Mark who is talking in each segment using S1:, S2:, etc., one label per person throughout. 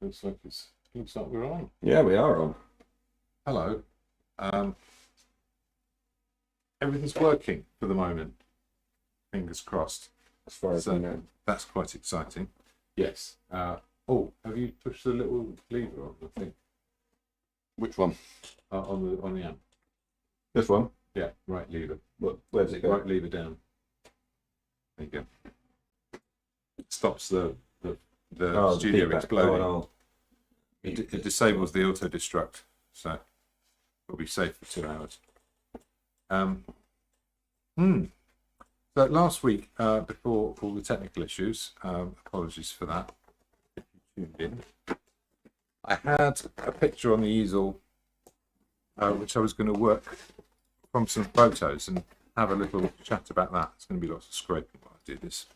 S1: Looks like we're on.
S2: Yeah, we are on.
S1: Hello. Everything's working for the moment. Fingers crossed.
S2: As far as I know.
S1: That's quite exciting. Yes. Oh, have you pushed the little lever on the thing?
S2: Which one?
S1: On the amp.
S2: This one?
S1: Yeah, right lever.
S2: Where does it go?
S1: Right lever down. There you go. It stops the studio exploding. It disables the auto destruct, so we'll be safe for 2 hours. So last week, before all the technical issues, apologies for that, if you tuned in, I had a picture on the easel, which I was going to work from some photos and have a little chat about that. It's going to be lots of scraping while I do this.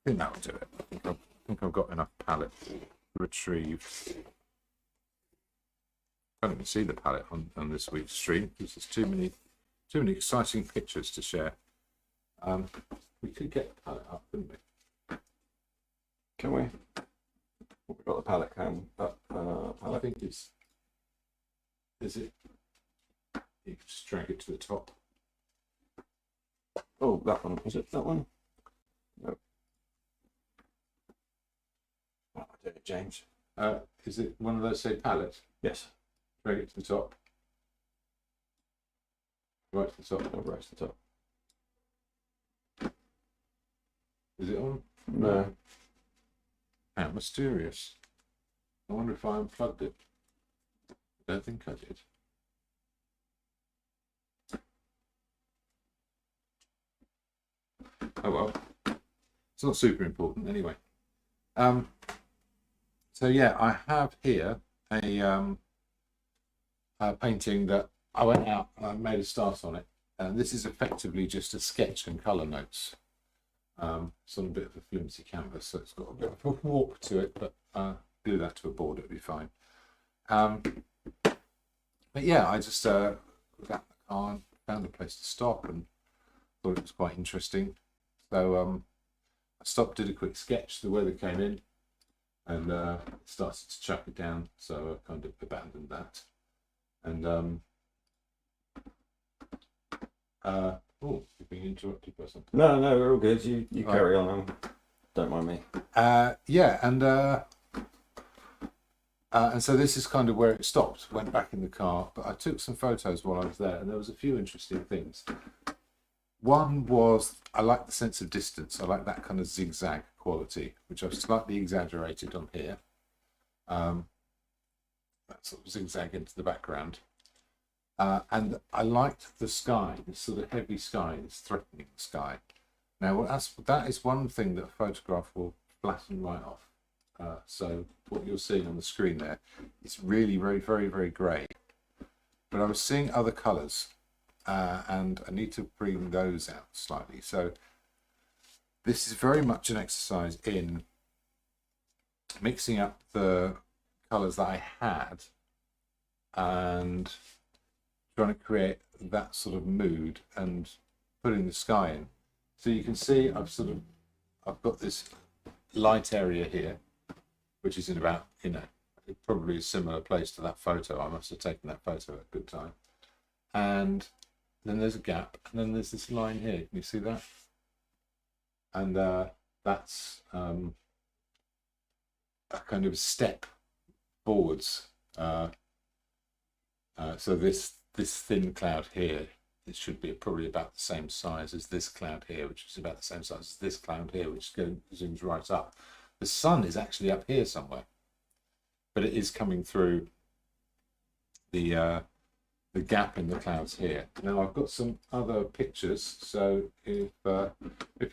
S1: I think that'll do it. I think I've got enough palette retrieved. I can't even see the palette on this week's stream because there's too many exciting pictures to share. We could get the palette up, couldn't we?
S2: Can we? We've got the palette cam up.
S1: I think is it? You can just drag it to the top.
S2: Oh, that one. Is it that one? No. I'll do it, James.
S1: Is it one of those, say, palettes?
S2: Yes.
S1: Drag it to the top. Right to the top.
S2: Oh, right to the top.
S1: Is it on?
S2: No.
S1: How mysterious. I wonder if I unplugged it. I don't think I did. Oh well. It's not super important anyway. So yeah, I have here a painting that I went out and I made a start on it. And this is effectively just a sketch and colour notes. It's on a bit of a flimsy canvas, so it's got a bit of a warp to it, but do that to a board, it'll be fine. But yeah, I just got out the car and found a place to stop and thought it was quite interesting. So I stopped, did a quick sketch. The weather came in and started to chuck it down, so I kind of abandoned that. And oh, you're being interrupted by something.
S2: No, we're all good. You carry on. Don't mind me.
S1: Yeah, and so this is kind of where it stopped. Went back in the car, but I took some photos while I was there, and there was a few interesting things. One was I like the sense of distance. I like that kind of zigzag quality, which I've slightly exaggerated on here. That sort of zigzag into the background. And I liked the sky, this sort of heavy sky, this threatening sky. Now, that is one thing that a photograph will flatten right off. So what you're seeing on the screen there, it's really very, very, very grey. But I was seeing other colours, and I need to bring those out slightly. So this is very much an exercise in mixing up the colours that I had and trying to create that sort of mood and putting the sky in. So you can see I've got this light area here, which is in about, probably a similar place to that photo. I must have taken that photo at a good time. And then there's a gap, and then there's this line here. Can you see that? And that's a kind of step forwards. So this thin cloud here, it should be probably about the same size as this cloud here, which is about the same size as this cloud here, which zooms right up. The sun is actually up here somewhere, but it is coming through the gap in the clouds here. Now I've got some other pictures, so if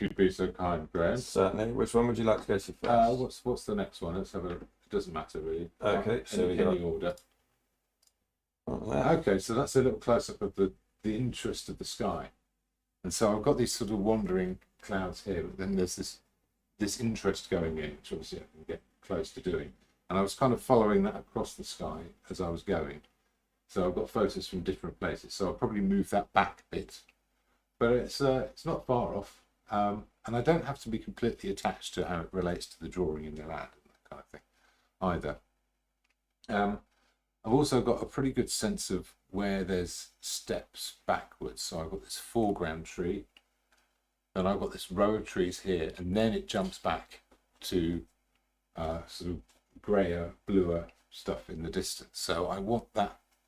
S1: you'd be so kind, Graham.
S2: Certainly. Which one would you like to go to first?
S1: What's the next one? Let's have a look. It doesn't matter really.
S2: Okay, so we got
S1: any order. Okay, so that's a little close-up of the interest of the sky. And so I've got these sort of wandering clouds here, but then there's this interest going in, which obviously I can get close to doing. And I was kind of following that across the sky as I was going. So I've got photos from different places. So I'll probably move that back a bit. But it's not far off. And I don't have to be completely attached to how it relates to the drawing in the land and that kind of thing either. I've also got a pretty good sense of where there's steps backwards. So I've got this foreground tree, then I've got this row of trees here, and then it jumps back to sort of grayer, bluer stuff in the distance. So I want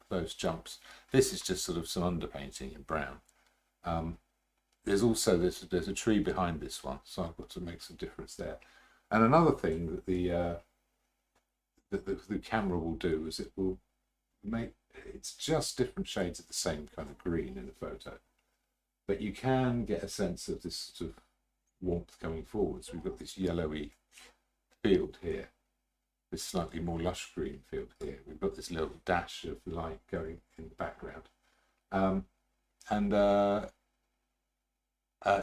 S1: those jumps. This is just sort of some underpainting in brown. There's also there's a tree behind this one, so I've got to make some difference there. And another thing that the camera will do is it will make, it's just different shades of the same kind of green in the photo, but you can get a sense of this sort of warmth coming forwards. We've got this yellowy field here, this slightly more lush green field here. We've got this little dash of light going in the background,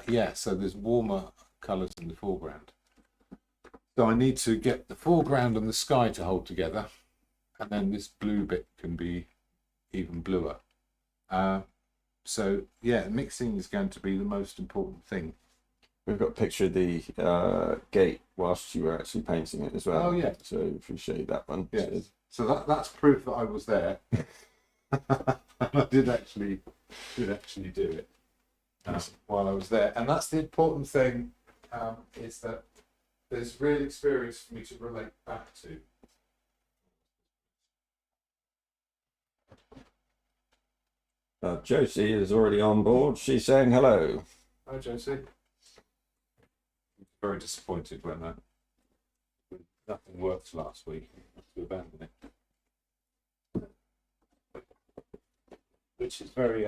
S1: yeah, so there's warmer colours in the foreground. So I need to get the foreground and the sky to hold together, and then this blue bit can be even bluer. So yeah, mixing is going to be the most important thing.
S2: We've got a picture of the gate whilst you were actually painting it as well.
S1: Oh yeah.
S2: So if we show you that one.
S1: Yes. So that's proof that I was there. I did actually do it while I was there, and that's the important thing, is that there's real experience for me to relate back to.
S2: Josie is already on board. She's saying hello.
S1: Hi, Josie. Very disappointed when nothing worked last week. I had to abandon it, which is very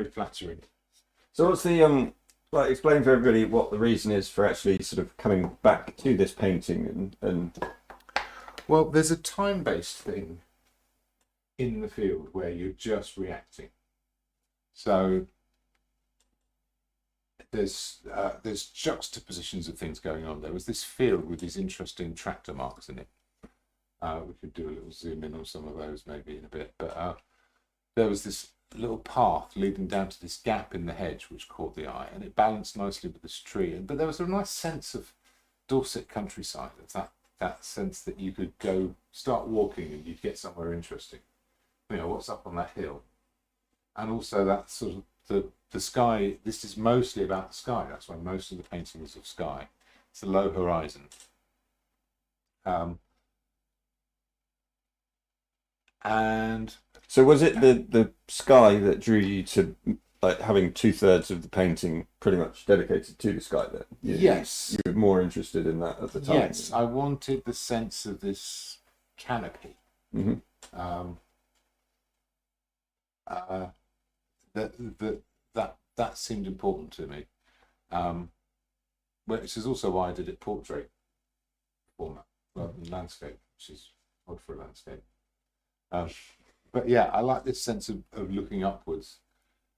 S1: flattering.
S2: So what's the like, explain for everybody what the reason is for actually sort of coming back to this painting and
S1: Well, there's a time-based thing in the field where you're just reacting. So there's juxtapositions of things going on. There was this field with these interesting tractor marks in it. We could do a little zoom in on some of those maybe in a bit, but there was this little path leading down to this gap in the hedge which caught the eye, and it balanced nicely with this tree. But there was a nice sense of Dorset countryside, of that sense that you could go start walking and you'd get somewhere interesting. You know, what's up on that hill? And also that sort of the sky. This is mostly about the sky. That's why most of the painting is of sky. It's the low horizon. And
S2: so was it the sky that drew you to like having 2/3 of the painting pretty much dedicated to the sky then?
S1: Yes.
S2: You were more interested in that at the time.
S1: Yes, I wanted the sense of this canopy.
S2: Mm-hmm.
S1: That seemed important to me, which is also why I did it portrait format rather than landscape, which is odd for a landscape. But yeah, I like this sense of looking upwards,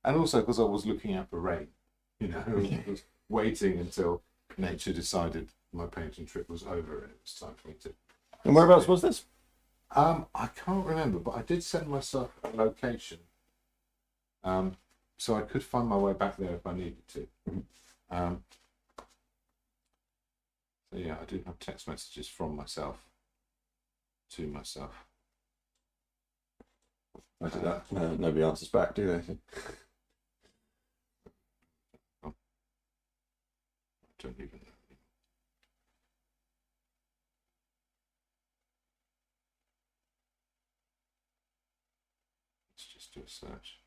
S1: and also because I was looking out for rain, you know, I was waiting until nature decided my painting trip was over and it was time for me to.
S2: And whereabouts was this?
S1: I can't remember, but I did send myself a location. So I could find my way back there if I needed to. So yeah, I do have text messages from myself to myself.
S2: I did that. Nobody answers back, do they?
S1: I don't even know. Let's just do a search.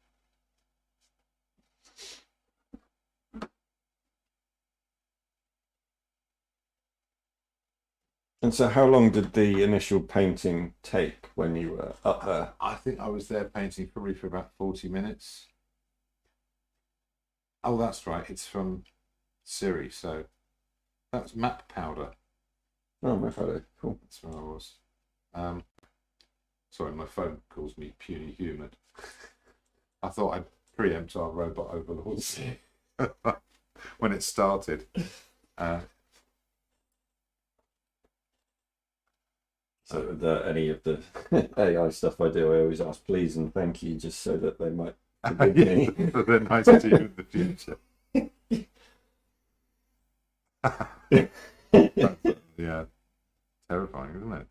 S2: And so how long did the initial painting take when you were up there?
S1: I think I was there painting probably for about 40 minutes. Oh, that's right. It's from Siri, so that's Mappowder.
S2: Oh, Mappowder, cool.
S1: That's where I was. Sorry, my phone calls me puny human. I thought I'd preempt our robot overlords when it started.
S2: So any of the AI stuff I do, I always ask please and thank you, just so that they might forgive me.
S1: So they're nice to you in the future. Yeah, terrifying, isn't it?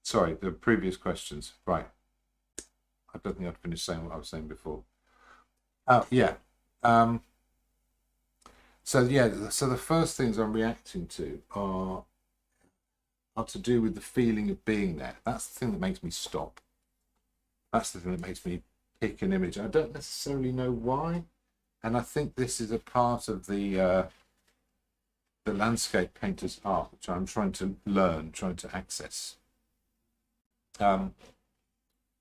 S1: Sorry, the previous questions. Right. I don't think I'd finished saying what I was saying before. Oh, yeah. Um, so yeah, so the first things I'm reacting to are to do with the feeling of being there. That's the thing that makes me stop. That's the thing that makes me pick an image. I don't necessarily know why, and I think this is a part of the landscape painter's art, which I'm trying to learn, trying to access.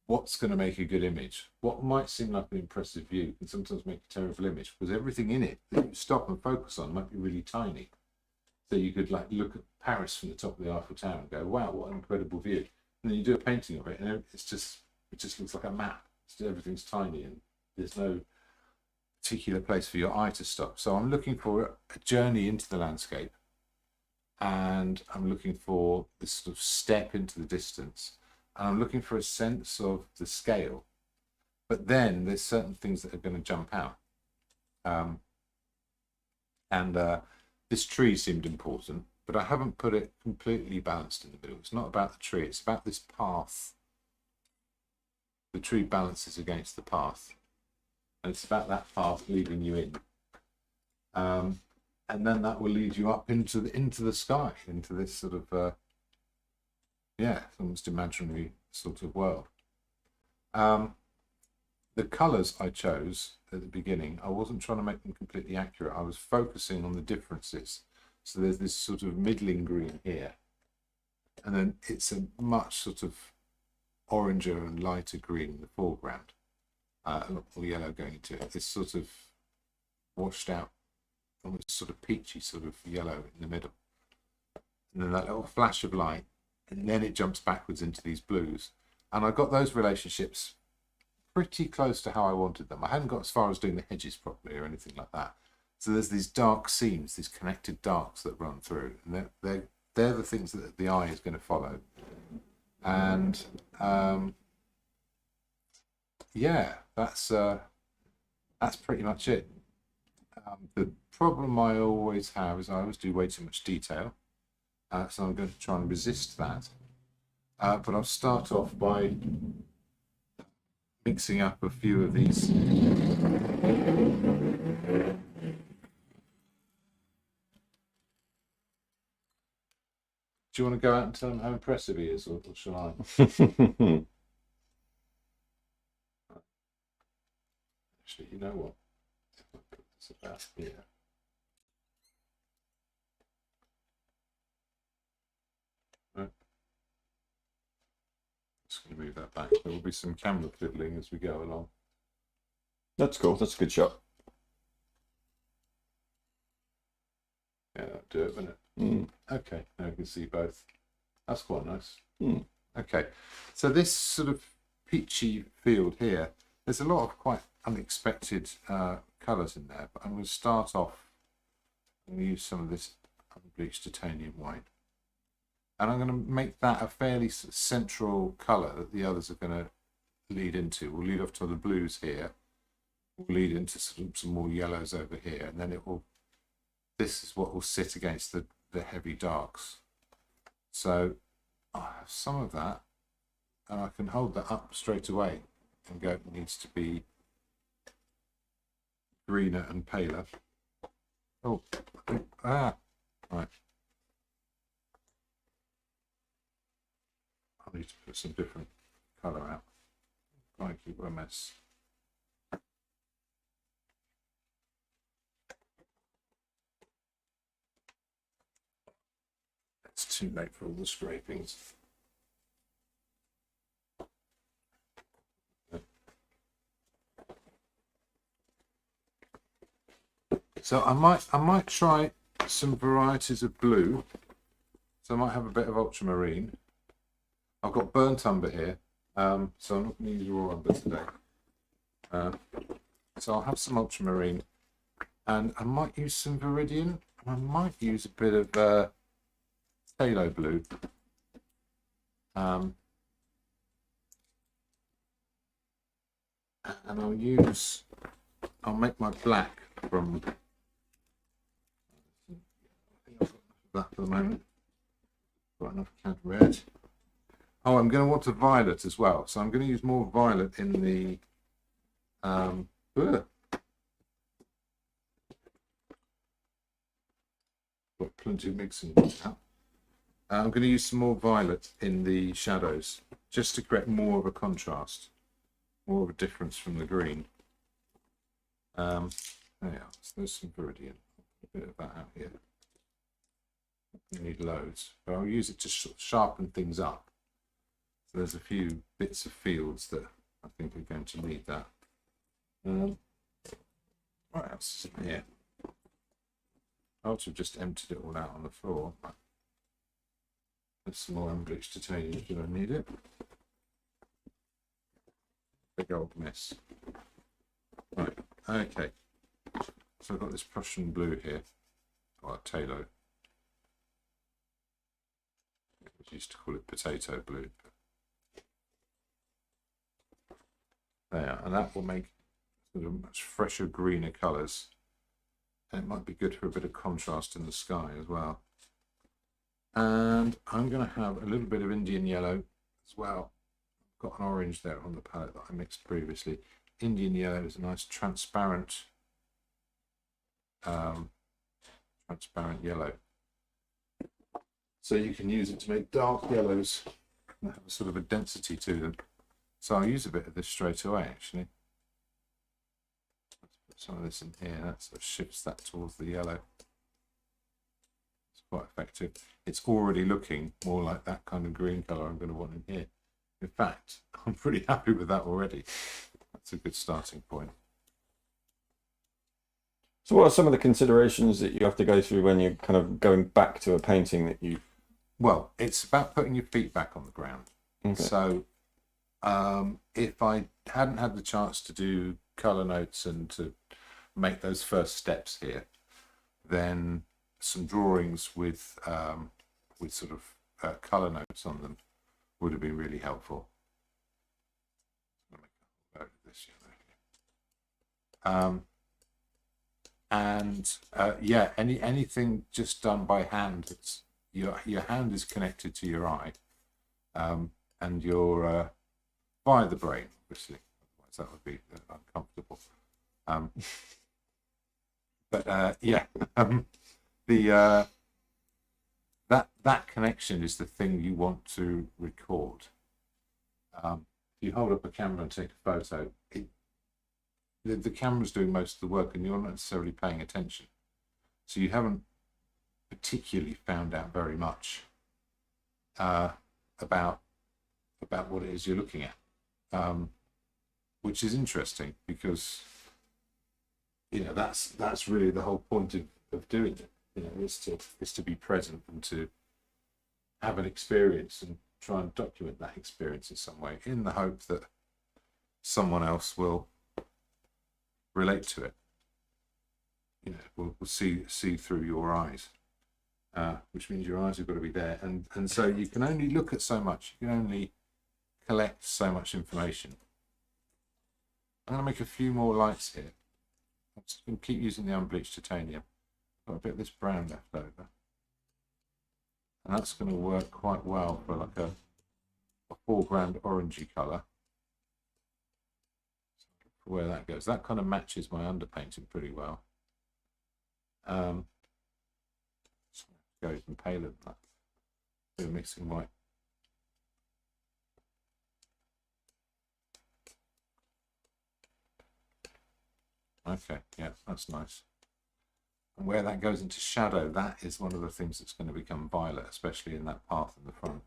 S1: What's going to make a good image? What might seem like an impressive view can sometimes make a terrible image because everything in it that you stop and focus on might be really tiny. So you could like look at Paris from the top of the Eiffel Tower and go, "Wow, what an incredible view!" And then you do a painting of it, and it just looks like a map. Everything's tiny, and there's no particular place for your eye to stop. So I'm looking for a journey into the landscape, and I'm looking for this sort of step into the distance, and I'm looking for a sense of the scale. But then there's certain things that are going to jump out, and this tree seemed important, but I haven't put it completely balanced in the middle. It's not about the tree, it's about this path. The tree balances against the path, and it's about that path leading you in. And then that will lead you up into the sky, into this sort of almost imaginary sort of world. The colours I chose at the beginning, I wasn't trying to make them completely accurate. I was focusing on the differences. So there's this sort of middling green here, and then it's a much sort of oranger and lighter green in the foreground. A lot more yellow going into it. This sort of washed out, almost sort of peachy sort of yellow in the middle. And then that little flash of light, and then it jumps backwards into these blues. And I got those relationships pretty close to how I wanted them. I hadn't got as far as doing the hedges properly or anything like that. So there's these dark seams, these connected darks that run through, and they're the things that the eye is going to follow. And yeah, that's pretty much it. The problem I always have is I always do way too much detail, so I'm going to try and resist that. But I'll start off by mixing up a few of these. Do you want to go out and tell him how impressive he is, or shall I? Actually, you know what? I'll put this about here. Right. Just going to move that back. There will be some camera fiddling as we go along.
S2: That's cool. That's a good shot.
S1: Yeah, that'll do it, won't it? Okay, now you can see both. That's quite nice. Okay, so this sort of peachy field here, there's a lot of quite unexpected colours in there, but I'm going to start off and use some of this unbleached titanium white, and I'm going to make that a fairly central colour that the others are going to lead into. We'll lead off to the blues here, we'll lead into some more yellows over here, and then this is what will sit against the heavy darks. So I have some of that, and I can hold that up straight away and go, it needs to be greener and paler. Oh, right. I need to put some different colour out. Crikey, what a mess. It's too late for all the scrapings. So I might try some varieties of blue. So I might have a bit of ultramarine. I've got burnt umber here, so I'm not going to use raw umber today. So I'll have some ultramarine, and I might use some viridian. I might use a bit of phthalo blue. And I'll make my black from that for the moment. Got enough cad red. Oh, I'm going to want a violet as well, so I'm going to use more violet in the ugh. Got plenty of mixing now. I'm going to use some more violet in the shadows, just to create more of a contrast, more of a difference from the green. There we are. So there's some viridian. A bit of that out here. You need loads, but I'll use it to sharpen things up. So there's a few bits of fields that I think are going to need that. What else is in here? I ought to have just emptied it all out on the floor. There's some more unbleached titanium if I need it. Big old mess. Right, okay. So I've got this Prussian blue here, or Talo. We used to call it potato blue. There, and that will make sort of much fresher, greener colours. And it might be good for a bit of contrast in the sky as well. And I'm going to have a little bit of Indian yellow as well. I've got an orange there on the palette that I mixed previously. Indian yellow is a nice transparent yellow. So you can use it to make dark yellows and have a sort of a density to them. So I'll use a bit of this straight away actually. Let's put some of this in here, that sort of shifts that towards the yellow. It's quite effective. It's already looking more like that kind of green colour I'm going to want in here. In fact, I'm pretty happy with that already. That's a good starting point.
S2: So what are some of the considerations that you have to go through when you're kind of going back to a painting that you...
S1: Well, it's about putting your feet back on the ground. Okay. So if I hadn't had the chance to do colour notes and to make those first steps here, then some drawings with sort of colour notes on them would have been really helpful. Yeah, anything just done by hand. It's your hand is connected to your eye, and you're via the brain, obviously. Otherwise, that would be uncomfortable. Yeah, that connection is the thing you want to record. If you hold up a camera and take a photo, the camera's doing most of the work and you're not necessarily paying attention. So you haven't particularly found out very much about what it is you're looking at, which is interesting because that's really the whole point of doing it. Is to be present and to have an experience and try and document that experience in some way, in the hope that someone else will relate to it. Will see through your eyes, which means your eyes have got to be there, and so you can only look at so much. You can only collect so much information. I'm going to make a few more lights here. I'm just going to keep using the unbleached titanium. Got a bit of this brown left over, and that's going to work quite well for like a foreground orangey colour. Where that goes, that kind of matches my underpainting pretty well. So go even paler than that. We're mixing white. Okay, yeah, that's nice. And where that goes into shadow, that is one of the things that's going to become violet, especially in that path in the front.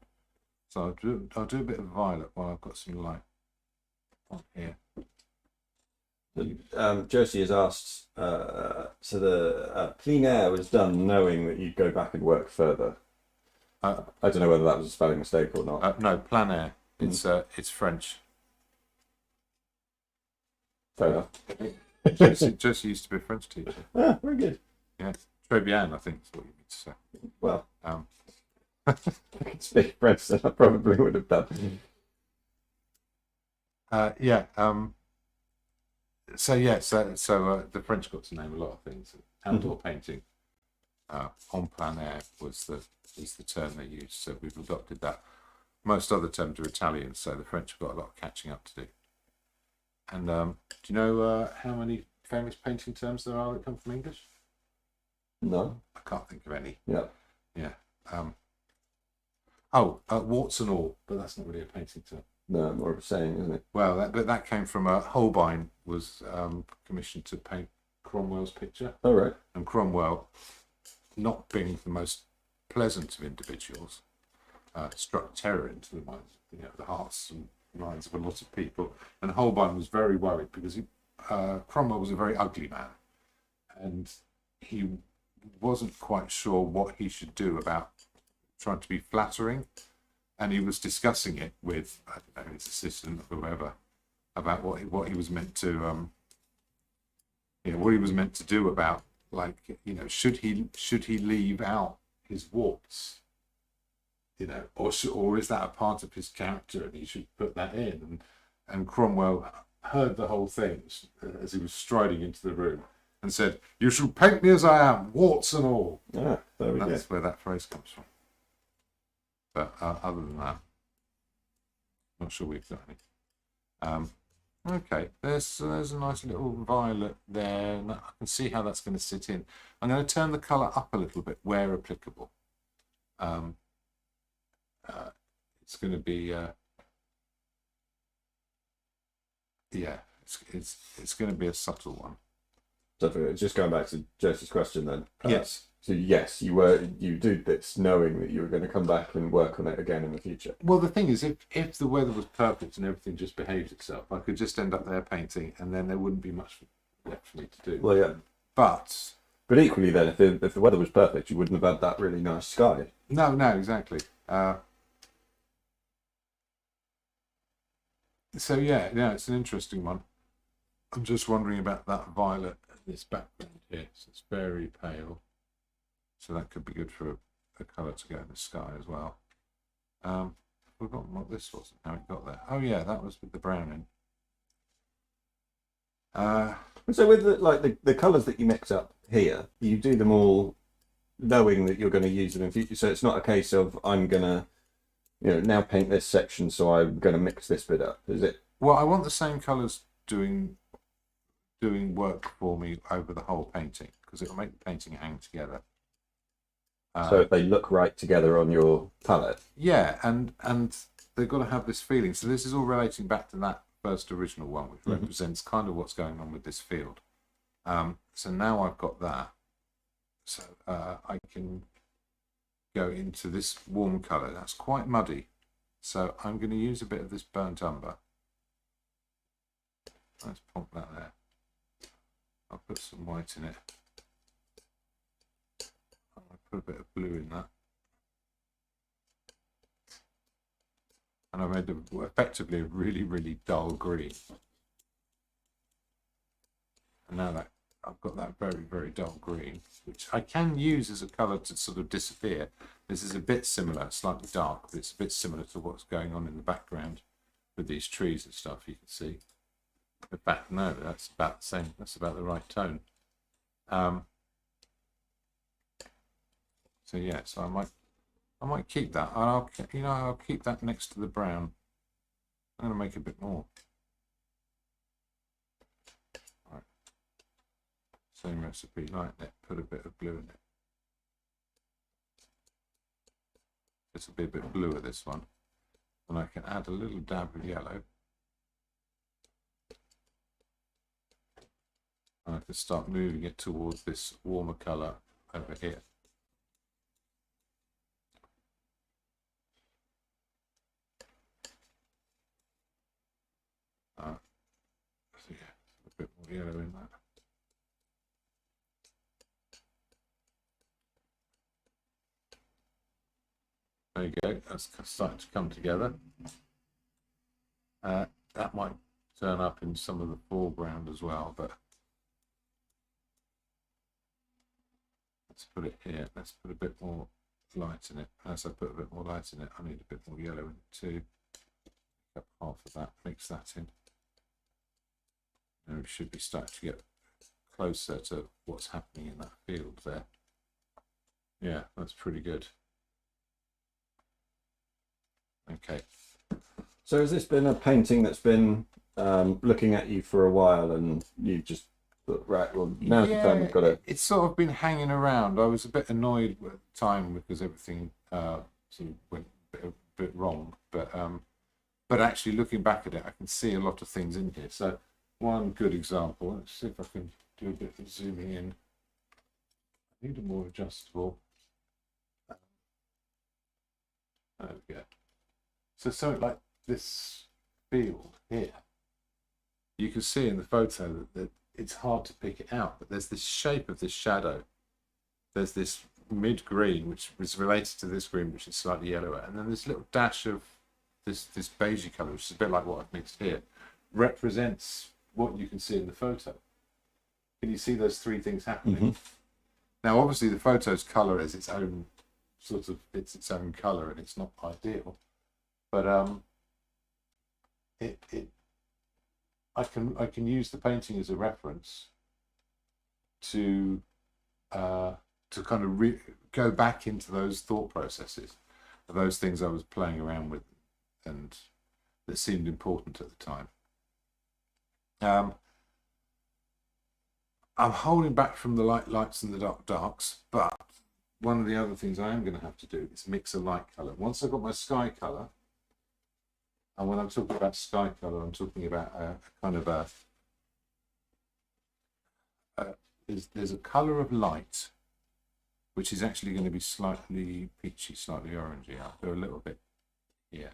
S1: So I'll do a bit of violet while I've got some light on here.
S2: Josie has asked, so the plein air was done knowing that you'd go back and work further. I don't know whether that was a spelling mistake or not.
S1: No, plein air. It's French.
S2: Fair enough.
S1: Josie used to be a French teacher.
S2: Ah, very good.
S1: Yeah, très bien, I think is what you mean to say.
S2: Well, if I could speak French, then I probably would have done.
S1: Yeah. So the French got to name a lot of things. Outdoor painting, En plein air is the term they use, so we've adopted that. Most other terms are Italian, so the French have got a lot of catching up to do. And do you know how many famous painting terms there are that come from English?
S2: No.
S1: I can't think of any.
S2: Yeah.
S1: Yeah. Warts and all, but that's not really a painting term.
S2: No, more of a saying, isn't it?
S1: Well, that came from Holbein was commissioned to paint Cromwell's picture.
S2: Oh, right.
S1: And Cromwell, not being the most pleasant of individuals, struck terror into the minds, the hearts and minds of a lot of people. And Holbein was very worried because Cromwell was a very ugly man, and he wasn't quite sure what he should do about trying to be flattering. And he was discussing it with, I don't know, his assistant or whoever, about what he was meant to, what he was meant to do about, like, should he leave out his warts, or is that a part of his character and he should put that in? And Cromwell heard the whole thing as he was striding into the room and said, "You shall paint me as I am, warts and all."
S2: Ah, there we go.
S1: That's where that phrase comes from. But other than that, not sure we've got any. Okay, there's a nice little violet there, and I can see how that's going to sit in. I'm going to turn the colour up a little bit where applicable. It's going to be it's going to be a subtle one.
S2: So just going back to Jesse's question then.
S1: Yes.
S2: So yes, you did this knowing that you were going to come back and work on it again in the future.
S1: Well, the thing is, if the weather was perfect and everything just behaved itself, I could just end up there painting, and then there wouldn't be much left for me to do.
S2: Well, yeah.
S1: But
S2: equally, then, if the weather was perfect, you wouldn't have had that really nice sky.
S1: No, exactly. So yeah, it's an interesting one. I'm just wondering about that violet in this background here. So it's very pale. So that could be good for a colour to go in the sky as well. I've forgotten what this was and how it got there. Oh yeah, that was with the brown in.
S2: So with the colours that you mix up here, you do them all knowing that you're going to use them in future. So it's not a case of I'm going to, now paint this section, so I'm going to mix this bit up. Is it?
S1: Well, I want the same colours doing work for me over the whole painting, because it'll make the painting hang together.
S2: So if they look right together on your palette.
S1: Yeah, and they've got to have this feeling. So this is all relating back to that first original one, which represents kind of what's going on with this field. So now I've got that. So I can go into this warm colour. That's quite muddy. So I'm going to use a bit of this burnt umber. Let's pop that there. I'll put some white in it. I'll put a bit of blue in that. And I made effectively a really, really dull green. And now that I've got that very, very dull green, which I can use as a colour to sort of disappear. This is a bit similar, slightly dark, but it's a bit similar to what's going on in the background with these trees and stuff, you can see. In fact, no, that's about the same. That's about the right tone. So yeah, so I might keep that. And I'll keep that next to the brown. I'm going to make a bit more. Right. Same recipe, like that. Put a bit of blue in it. This will be a bit bluer, this one. And I can add a little dab of yellow. And I can start moving it towards this warmer colour over here. So yeah, a bit more yellow in that. There you go, that's starting to come together. That might turn up in some of the foreground as well, but let's put it here. Let's put a bit more light in it. As I put a bit more light in it, I need a bit more yellow in it too. Pick up half of that, mix that in. And we should be starting to get closer to what's happening in that field there. Yeah, that's pretty good. Okay.
S2: So has this been a painting that's been looking at you for a while, and you just thought, right, well, now's the time we've got to...
S1: It's sort of been hanging around. I was a bit annoyed at the time because everything sort of went a bit wrong, but actually looking back at it, I can see a lot of things in here. So one good example, let's see if I can do a bit of zooming in. I need a more adjustable. There we go. So something like this field here, you can see in the photo that it's hard to pick it out, but there's this shape of this shadow. There's this mid-green, which is related to this green, which is slightly yellower, and then this little dash of this beigey colour, which is a bit like what I've mixed here, represents what you can see in the photo. Can you see those three things happening?
S2: Mm-hmm.
S1: Now, obviously, the photo's colour is its own sort of, it's its own colour, and it's not ideal, but I can use the painting as a reference to kind of go back into those thought processes, those things I was playing around with and that seemed important at the time. I'm holding back from the lights and the darks, but one of the other things I am going to have to do is mix a light colour. Once I've got my sky colour, and when I'm talking about sky colour, I'm talking about a kind of there's a colour of light which is actually going to be slightly peachy, slightly orangey. I'll do a little bit here.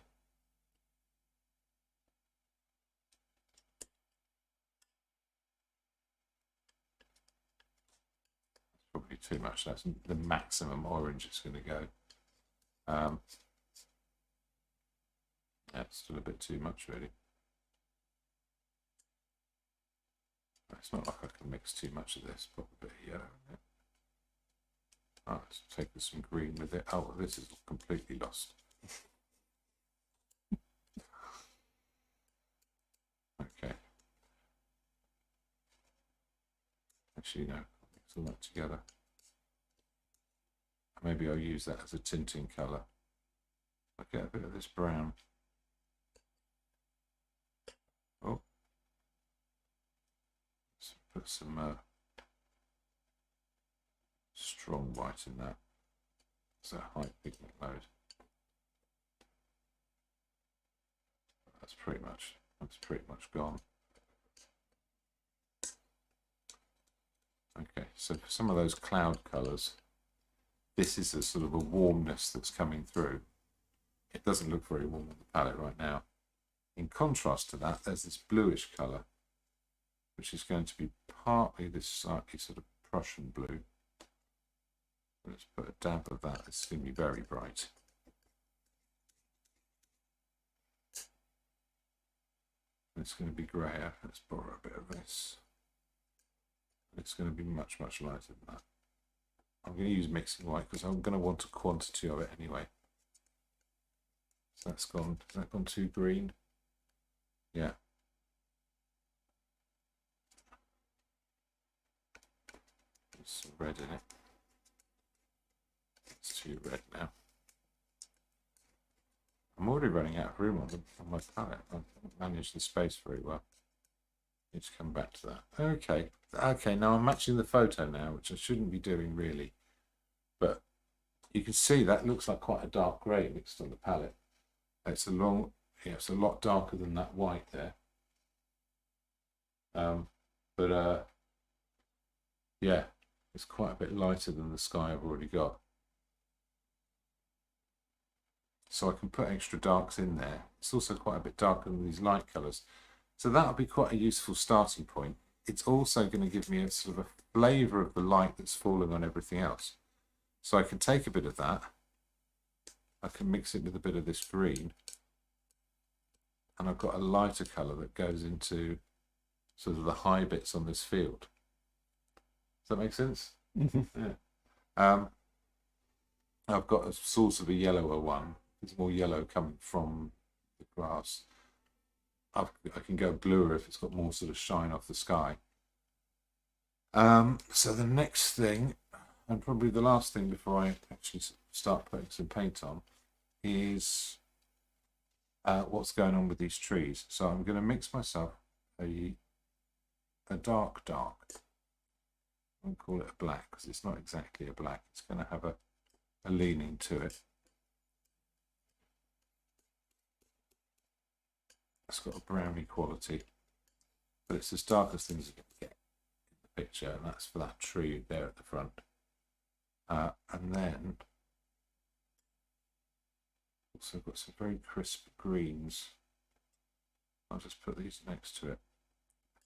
S1: Probably too much. That's the maximum orange it's going to go. That's still a bit too much, really. It's not like I can mix too much of this. Put a bit of yellow in it. Oh, let's take some green with it. Oh, this is completely lost. Okay. Actually, no. Mix all that together. Maybe I'll use that as a tinting colour. I'll get a bit of this brown. Oh. Let's put some strong white in that. It's a high pigment load. That's pretty much gone. Okay, so for some of those cloud colours, this is a sort of a warmness that's coming through. It doesn't look very warm on the palette right now. In contrast to that, there's this bluish colour, which is going to be partly this slightly sort of Prussian blue. Let's put a dab of that. It's going to be very bright. It's going to be grayer. Let's borrow a bit of this. It's going to be much, much lighter than that. I'm going to use mixing white because I'm going to want a quantity of it anyway. So that's gone. Has that gone too green? Yeah. There's some red in it. It's too red now. I'm already running out of room on my palette. I haven't managed the space very well. Need to come back to that. Okay. Okay, now I'm matching the photo now, which I shouldn't be doing really. But you can see that looks like quite a dark grey mixed on the palette. It's a lot darker than that white there. Yeah, it's quite a bit lighter than the sky I've already got. So I can put extra darks in there. It's also quite a bit darker than these light colours. So that'll be quite a useful starting point. It's also going to give me a sort of a flavour of the light that's falling on everything else. So I can take a bit of that. I can mix it with a bit of this green. And I've got a lighter colour that goes into sort of the high bits on this field. Does that make sense?
S2: Mm-hmm.
S1: Yeah. I've got a source of a yellower one. It's more yellow coming from the grass. I can go bluer if it's got more sort of shine off the sky. So the next thing And probably the last thing before I actually start putting some paint on is what's going on with these trees. So I'm going to mix myself a dark. I'll call it a black because it's not exactly a black. It's going to have a leaning to it. It's got a browny quality, but it's as dark as things are going to get in the picture, and that's for that tree there at the front. And then also got some very crisp greens. I'll just put these next to it.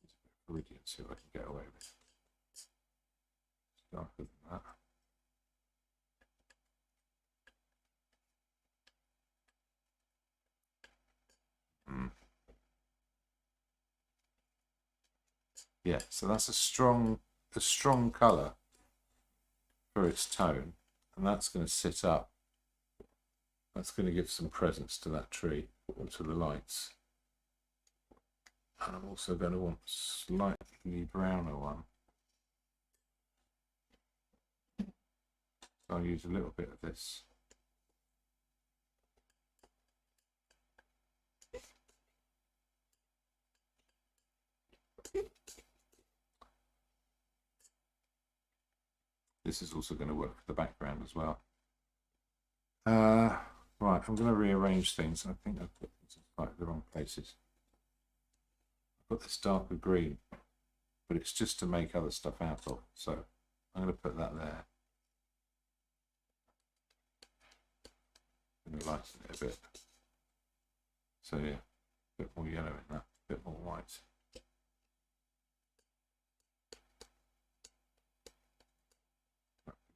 S1: It's a bit brilliant, see what I can get away with. It's darker than that. Yeah, so that's a strong colour for its tone, and that's going to sit up. That's going to give some presence to that tree and to the lights. And I'm also going to want a slightly browner one. So I'll use a little bit of this. This is also going to work for the background as well. Right, I'm going to rearrange things. I think I've put things in slightly the wrong places. I've got this darker green, but it's just to make other stuff out of. So I'm going to put that there. I'm going to lighten it a bit. So yeah, a bit more yellow in that, a bit more white.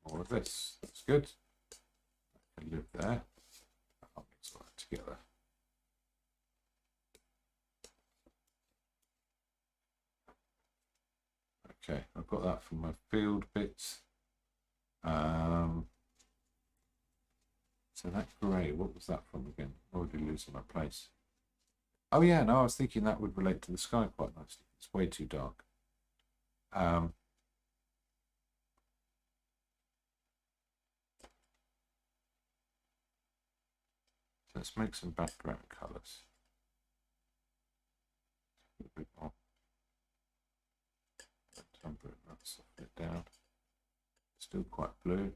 S1: All of this, that's good. I can live there. I'll mix all that together. Okay, I've got that from my field bits. So that grey, what was that from again? Already losing my place. Oh yeah, no, I was thinking that would relate to the sky quite nicely. It's way too dark. Let's make some background colours. A bit more. Temper it, soften it down. Still quite blue.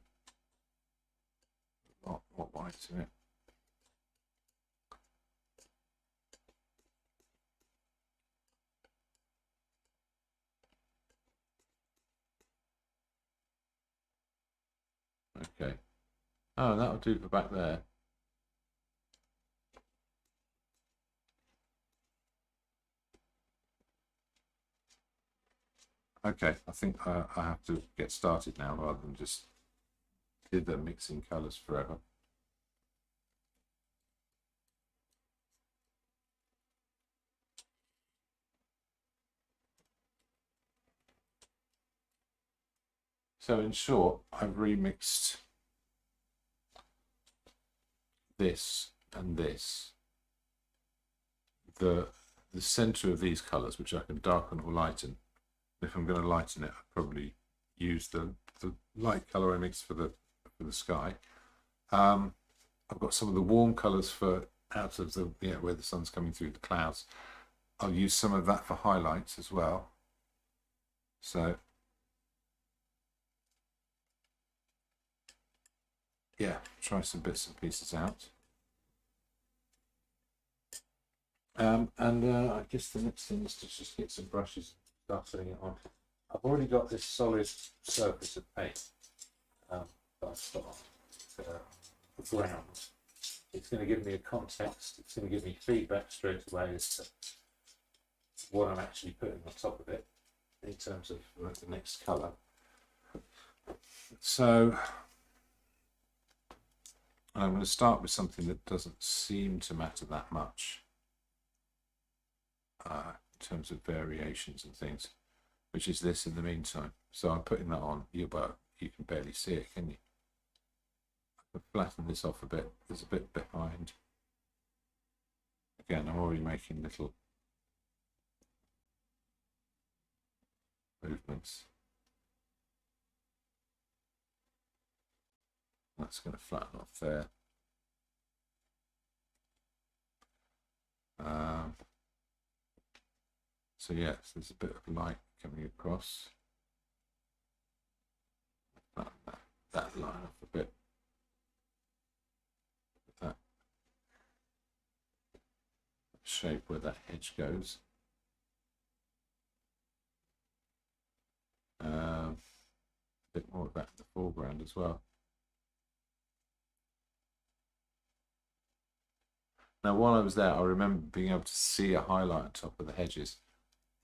S1: A lot more white in it. Okay. Oh, that'll do for back there. Okay, I think I have to get started now rather than just did the mixing colours forever. So in short, I've remixed this and this. The centre of these colours, which I can darken or lighten. If I'm going to lighten it, I'll probably use the light colour I mixed for the sky. I've got some of the warm colours for out of the where the sun's coming through the clouds. I'll use some of that for highlights as well. So yeah, try some bits and pieces out. I guess the next thing is to just get some brushes and start putting it on. I've already got this solid surface of paint that I've got on ground. It's going to give me a context. It's going to give me feedback straight away as to what I'm actually putting on top of it in terms of the next colour. So I'm going to start with something that doesn't seem to matter that much in terms of variations and things, which is this in the meantime. So I'm putting that on. You can barely see it, can you? I can flatten this off a bit. There's a bit behind. Again, I'm already making little movements. That's going to flatten off there. So yes, there's a bit of light coming across. That line off a bit. That shape where that edge goes. A bit more of that in the foreground as well. Now, while I was there, I remember being able to see a highlight on top of the hedges.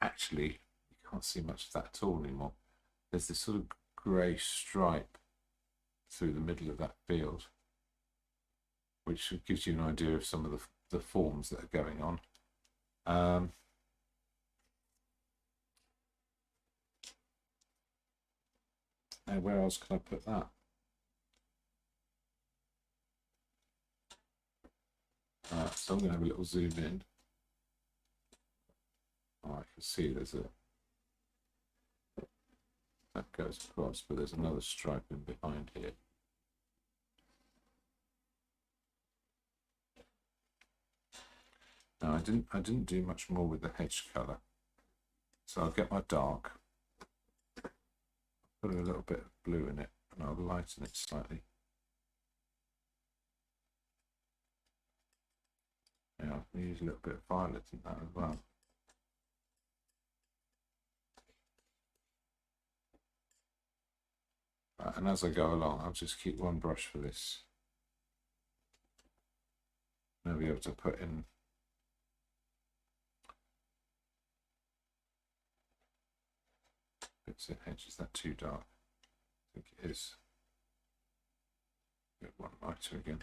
S1: Actually, you can't see much of that at all anymore. There's this sort of grey stripe through the middle of that field, which gives you an idea of some of the forms that are going on. Now, where else can I put that? So I'm going to have a little zoom in. Oh, I can see there's a, that goes across, but there's another stripe in behind here. Now I didn't do much more with the hedge colour, so I'll get my dark, put a little bit of blue in it, and I'll lighten it slightly. Yeah, I'll use a little bit of violet in that as well. And as I go along, I'll just keep one brush for this. I'll be able to put in bits of hedge. Is that too dark? I think it is. Get one lighter again.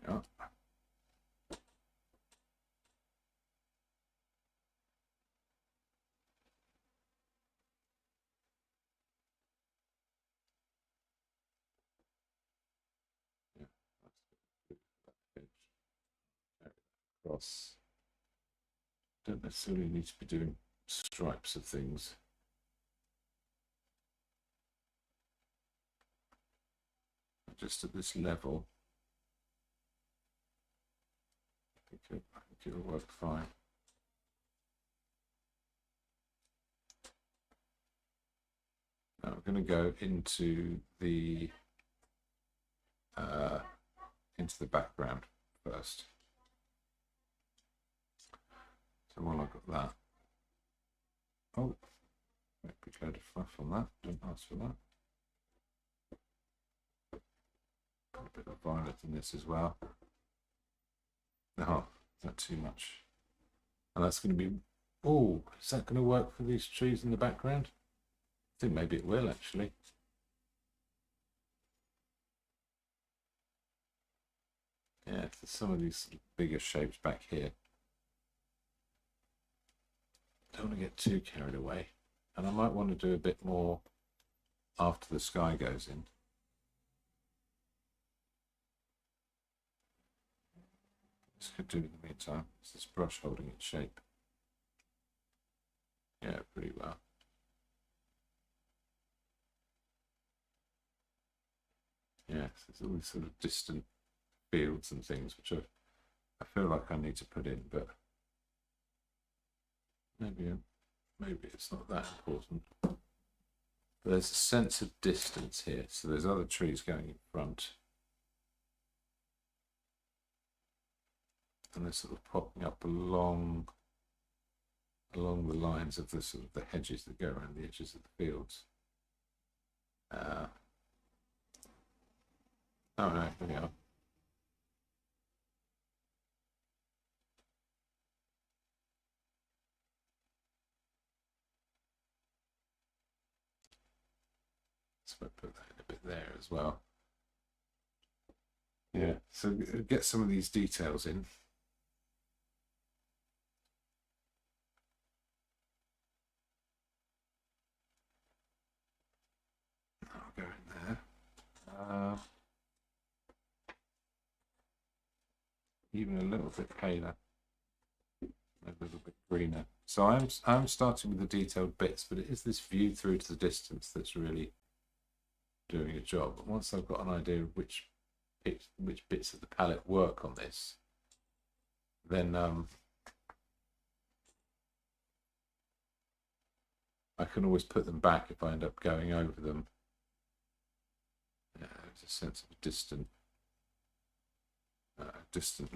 S1: There we are. Across. Don't necessarily need to be doing stripes of things. Just at this level, I think it'll work fine. Now we're going to go into the background first. So while I've got that, oh, might be a load of fluff on that. Don't ask for that. Put a bit of violet in this as well. Oh, not too much. And that's going to be, oh, is that going to work for these trees in the background? I think maybe it will actually. Yeah, there's some of these bigger shapes back here. Don't want to get too carried away. And I might want to do a bit more after the sky goes in. This could do in the meantime. Is this brush holding its shape? Yeah, pretty well. Yeah, there's all these sort of distant fields and things which I feel like I need to put in, but maybe it's not that important. But there's a sense of distance here, so there's other trees going in front. And they're sort of popping up along the lines of the sort of the hedges that go around the edges of the fields. Oh no, there we are. So I put that in a bit there as well. Yeah, so get some of these details in. I'll go in there. Even a little bit paler, a little bit greener, So I'm starting with the detailed bits, but it is this view through to the distance that's really doing a job. And once I've got an idea of which bits of the palette work on this, then I can always put them back if I end up going over them. Yeah, there's a sense of a distant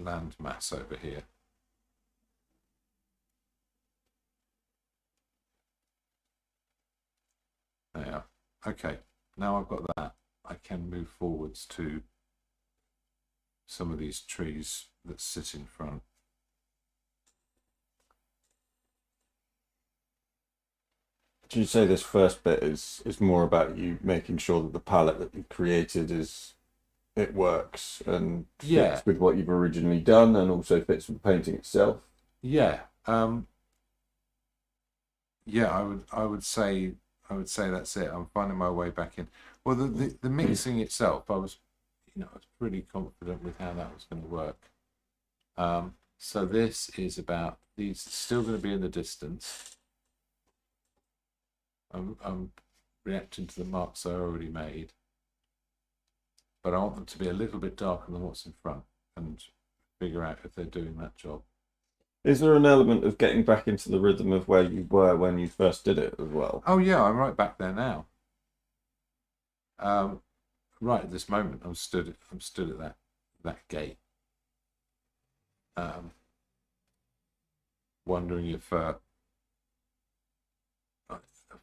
S1: land mass over here. There. Okay, now I've got that, I can move forwards to some of these trees that sit in front.
S2: Do you say this first bit is more about you making sure that the palette that you've created it works and
S1: Yeah.
S2: fits with what you've originally done and also fits with the painting itself?
S1: Yeah. Yeah, I would say that's it. I'm finding my way back in. Well, the mixing itself, I was pretty confident with how that was going to work. So this is about these still going to be in the distance. I'm reacting to the marks I already made, but I want them to be a little bit darker than what's in front and figure out if they're doing that job.
S2: Is there an element of getting back into the rhythm of where you were when you first did it as well?
S1: Oh yeah, I'm right back there now. Right at this moment, I'm stood at that gate, wondering if a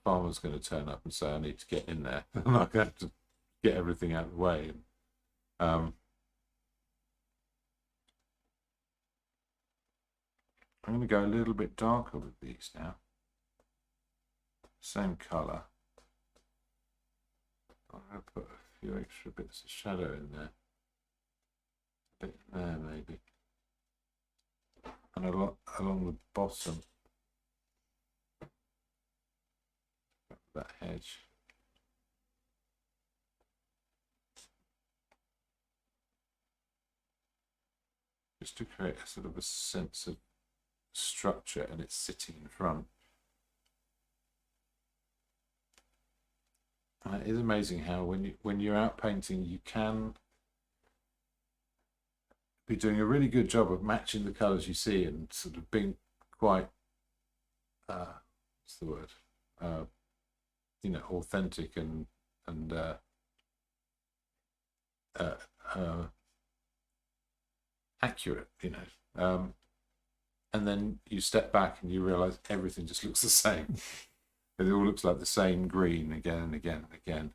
S1: farmer's going to turn up and say I need to get in there, and I'm going to have to get everything out of the way. I'm going to go a little bit darker with these now. Same colour. I'm going to put a few extra bits of shadow in there. A bit there maybe. And along the bottom. That hedge. Just to create a sort of a sense of structure, and it's sitting in front. And it is amazing how when you're out painting, you can be doing a really good job of matching the colours you see and sort of being quite what's the word? Authentic and accurate, and then you step back and you realize everything just looks the same. It all looks like the same green again and again and again.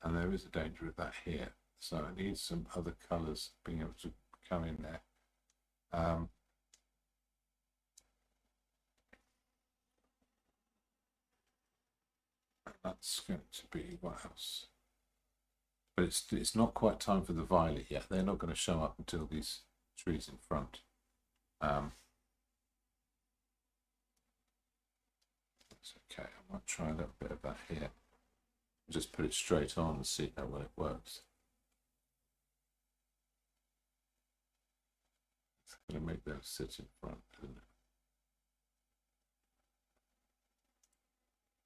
S1: And there is a danger of that here. So I need some other colours being able to come in there. That's going to be what else? But it's not quite time for the violet yet. They're not going to show up until these trees in front. That's okay. I might try a little bit of that here. Just put it straight on and see how well it works. It's going to make those sit in front, isn't it?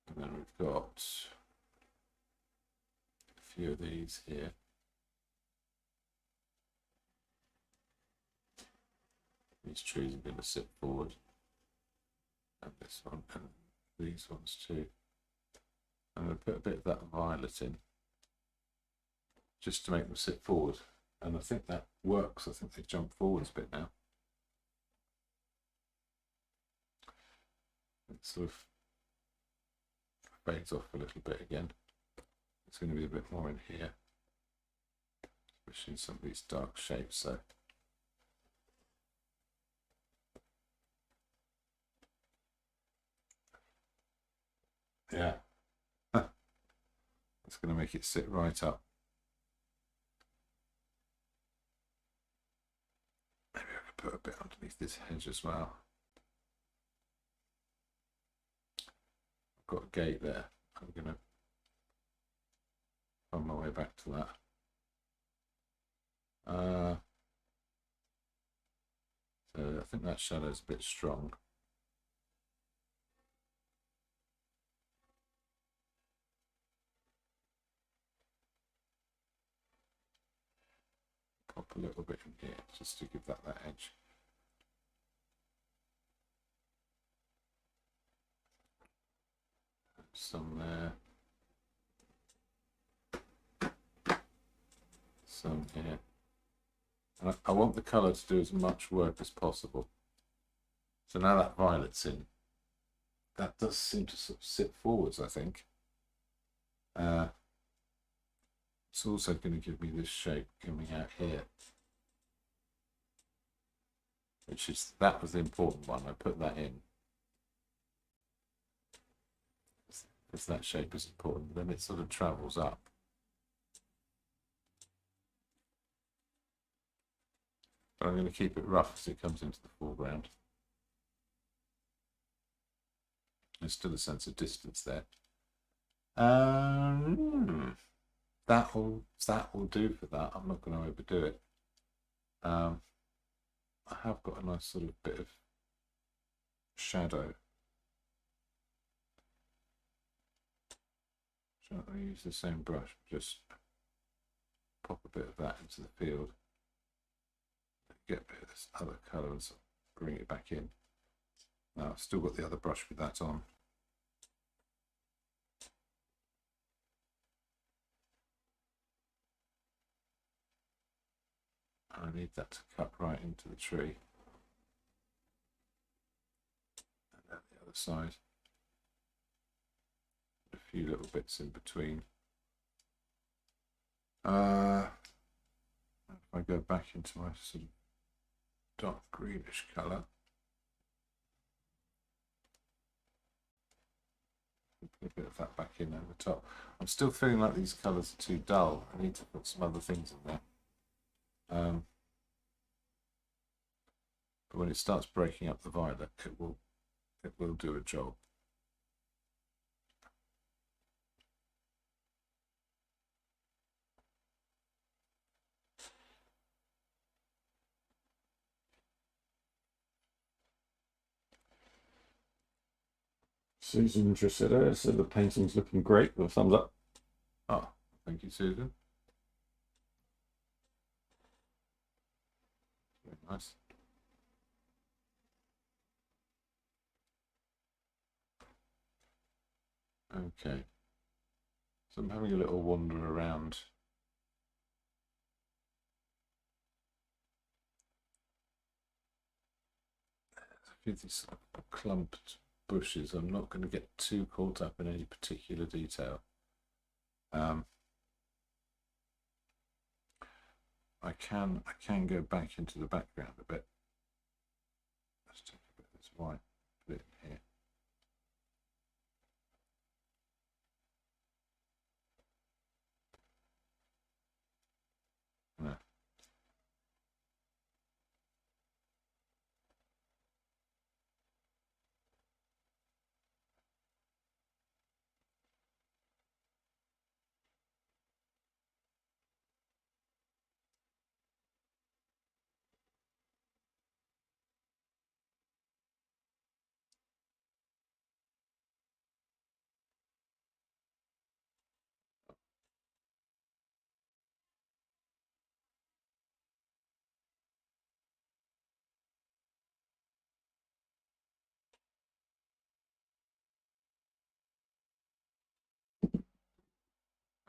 S1: And then we've got a few of these here. These trees are going to sit forward, and this one, and these ones too. I'm going to put a bit of that violet in, just to make them sit forward, and I think that works. I think they jump forwards a bit now. It sort of fades off a little bit again. It's going to be a bit more in here, especially in some of these dark shapes. So yeah, that's going to make it sit right up. Maybe I could put a bit underneath this hedge as well. I've got a gate there. I'm going to find my way back to that. So I think that shadow's a bit strong. pop a little bit in here just to give that edge. Some there. Some here. And I want the colour to do as much work as possible. So now that violet's in, that does seem to sort of sit forwards, I think. It's also going to give me this shape coming out here. That was the important one. I put that in. Because that shape is important. Then it sort of travels up. But I'm going to keep it rough as it comes into the foreground. There's still a sense of distance there. That will do for that. I'm not going to overdo it. I have got a nice sort of bit of shadow. So I use the same brush, just pop a bit of that into the field. Get a bit of this other colour and sort of bring it back in. Now I've still got the other brush with that on. I need that to cut right into the tree. And then the other side. A few little bits in between. If I go back into my sort of dark greenish colour. Put a bit of that back in over the top. I'm still feeling like these colours are too dull. I need to put some other things in there. But when it starts breaking up the violet, it will do a job.
S2: Susan Drusilla said the painting's looking great with a thumbs up.
S1: Oh, thank you, Susan. Very nice. Okay. So I'm having a little wander around. There's a few of these clumped bushes. I'm not going to get too caught up in any particular detail. I can go back into the background a bit. Let's take a bit of this white, put it in here. No.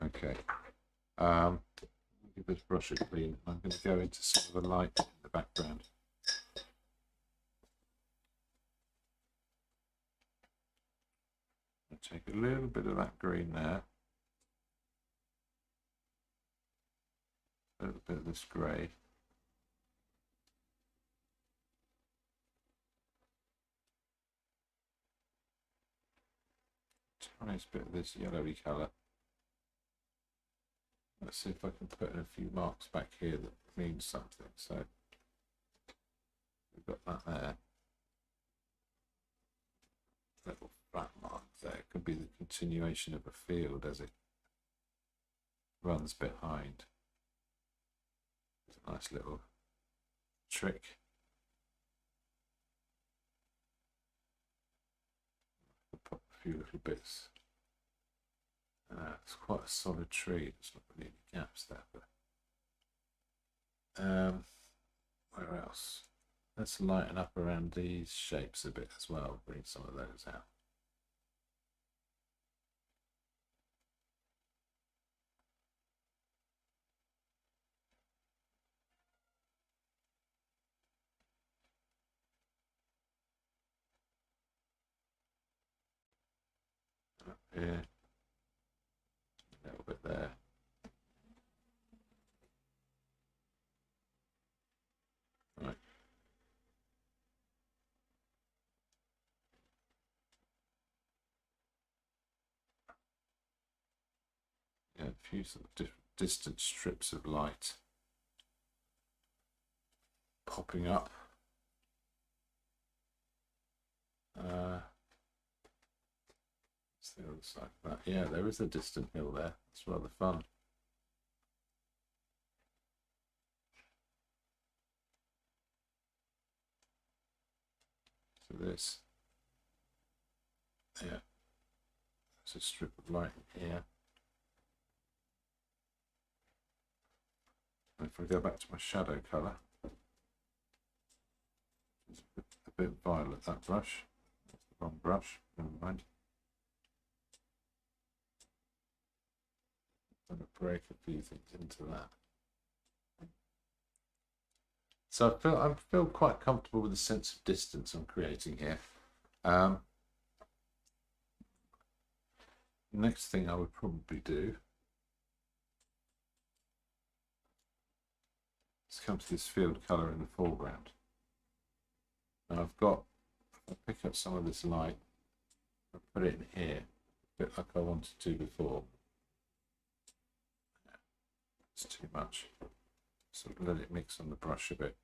S1: Okay. Give this brush a clean. I'm going to go into some of the light in the background. I'll take a little bit of that green there. A little bit of this grey. Tiniest bit of this yellowy colour. Let's see if I can put in a few marks back here that means something. So we've got that there. Little flat mark there. Could be the continuation of a field as it runs behind. It's a nice little trick. I'll pop a few little bits. It's quite a solid tree. There's not really any gaps there, but Where else? Let's lighten up around these shapes a bit as well. Bring some of those out. Up here, a little bit there. Right. Yeah, a few sort of distant strips of light popping up. The other side of that. Yeah, there is a distant hill there. It's rather fun. So this, yeah, there's a strip of light here. And if I go back to my shadow colour, it's a bit violet, that brush. That's the wrong brush, never mind. I'm going to break a few things into that. So I feel quite comfortable with the sense of distance I'm creating here. Next thing I would probably do is come to this field colour in the foreground. Now I'll pick up some of this light and put it in here, a bit like I wanted to before. It's too much. So let it mix on the brush a bit.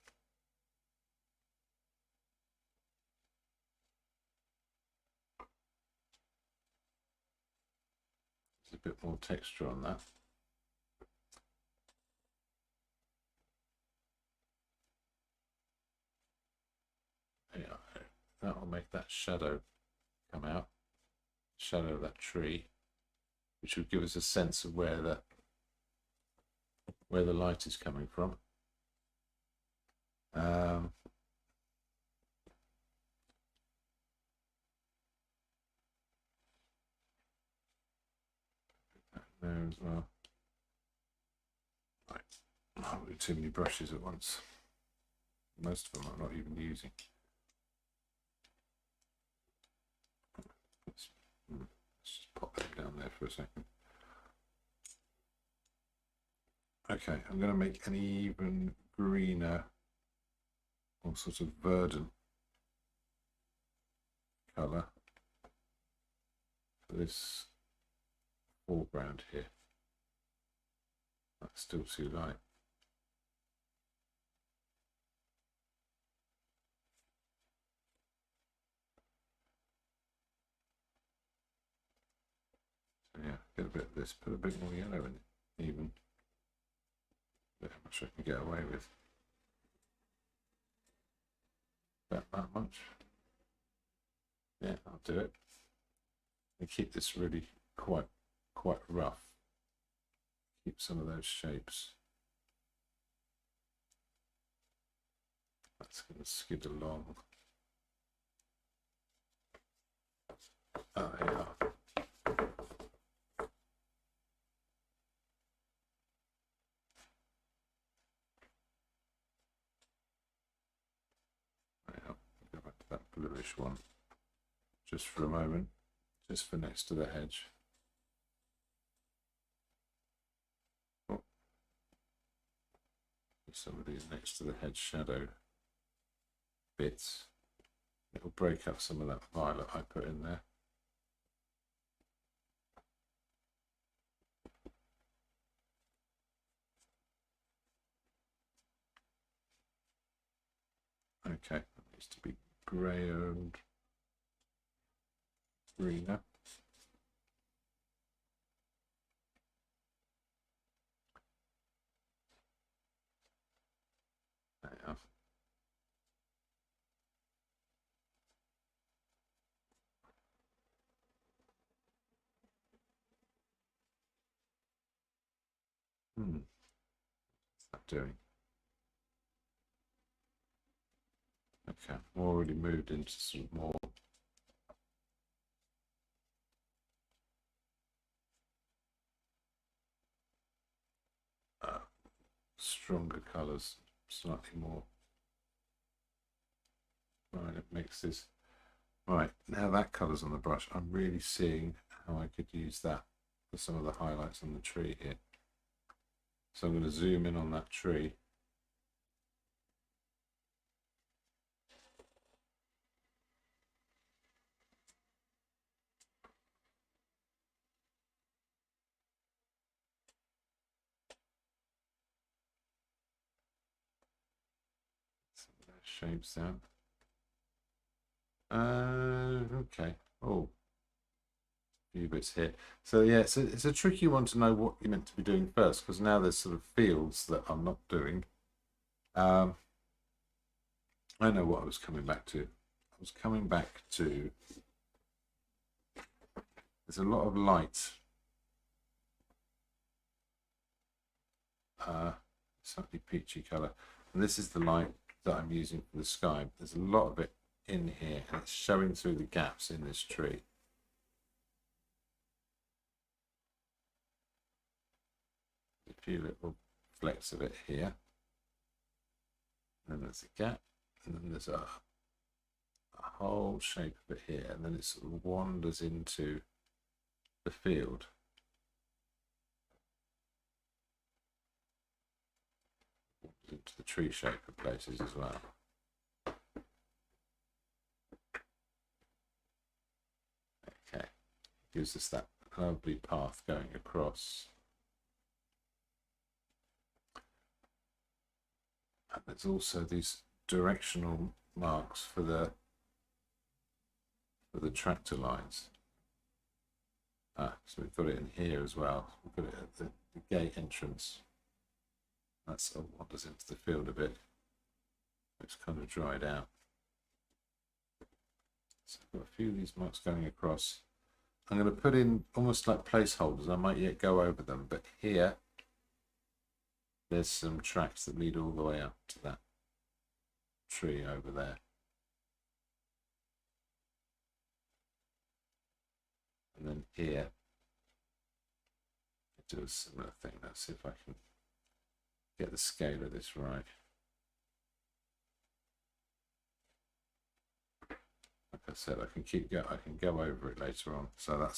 S1: There's a bit more texture on that. Yeah, that will make that shadow come out, shadow of that tree, which would give us a sense of where the light is coming from. There as well. Right, not really too many brushes at once. Most of them I'm not even using. Let's just pop them down there for a second. Okay, I'm going to make an even greener or sort of verdant colour for this foreground here. That's still too light. So yeah, get a bit of this, put a bit more yellow in it, even. How much I can get away with. About that much. Yeah, I'll do it. And keep this really quite rough. Keep some of those shapes. That's going to skid along. Oh, yeah. Go back to that bluish one just for a moment, just for next to the hedge. Oh. Some of these next to the hedge shadow bits. It'll break up some of that violet I put in there. Okay, that needs to be grey and greener. There. What's that doing? Okay, I've already moved into some more stronger colours, slightly more. Right, it mixes. Right, now that colour's on the brush, I'm really seeing how I could use that for some of the highlights on the tree here. So I'm going to zoom in on that tree. Some of those shapes down. Okay. Oh, a few bits here. So yeah, it's a tricky one to know what you're meant to be doing first, because now there's sort of fields that I'm not doing. I know what I was coming back to. I was coming back to, there's a lot of light. Slightly peachy colour. And this is the light that I'm using for the sky. There's a lot of it in here, and it's showing through the gaps in this tree. A few little flecks of it here. And then there's a gap, and then there's a whole shape of it here, and then it sort of wanders into the field. Into the tree shape of places as well. Okay, gives us that lovely path going across. And there's also these directional marks for the tractor lines. So we've got it in here as well. We've got it at the gate entrance. That sort of wanders into the field a bit. It's kind of dried out. So I've got a few of these marks going across. I'm going to put in almost like placeholders. I might yet go over them, but here there's some tracks that lead all the way up to that tree over there. And then here I do a similar thing. Let's see if I can get the scale of this right. Like I said, I can go over it later on. So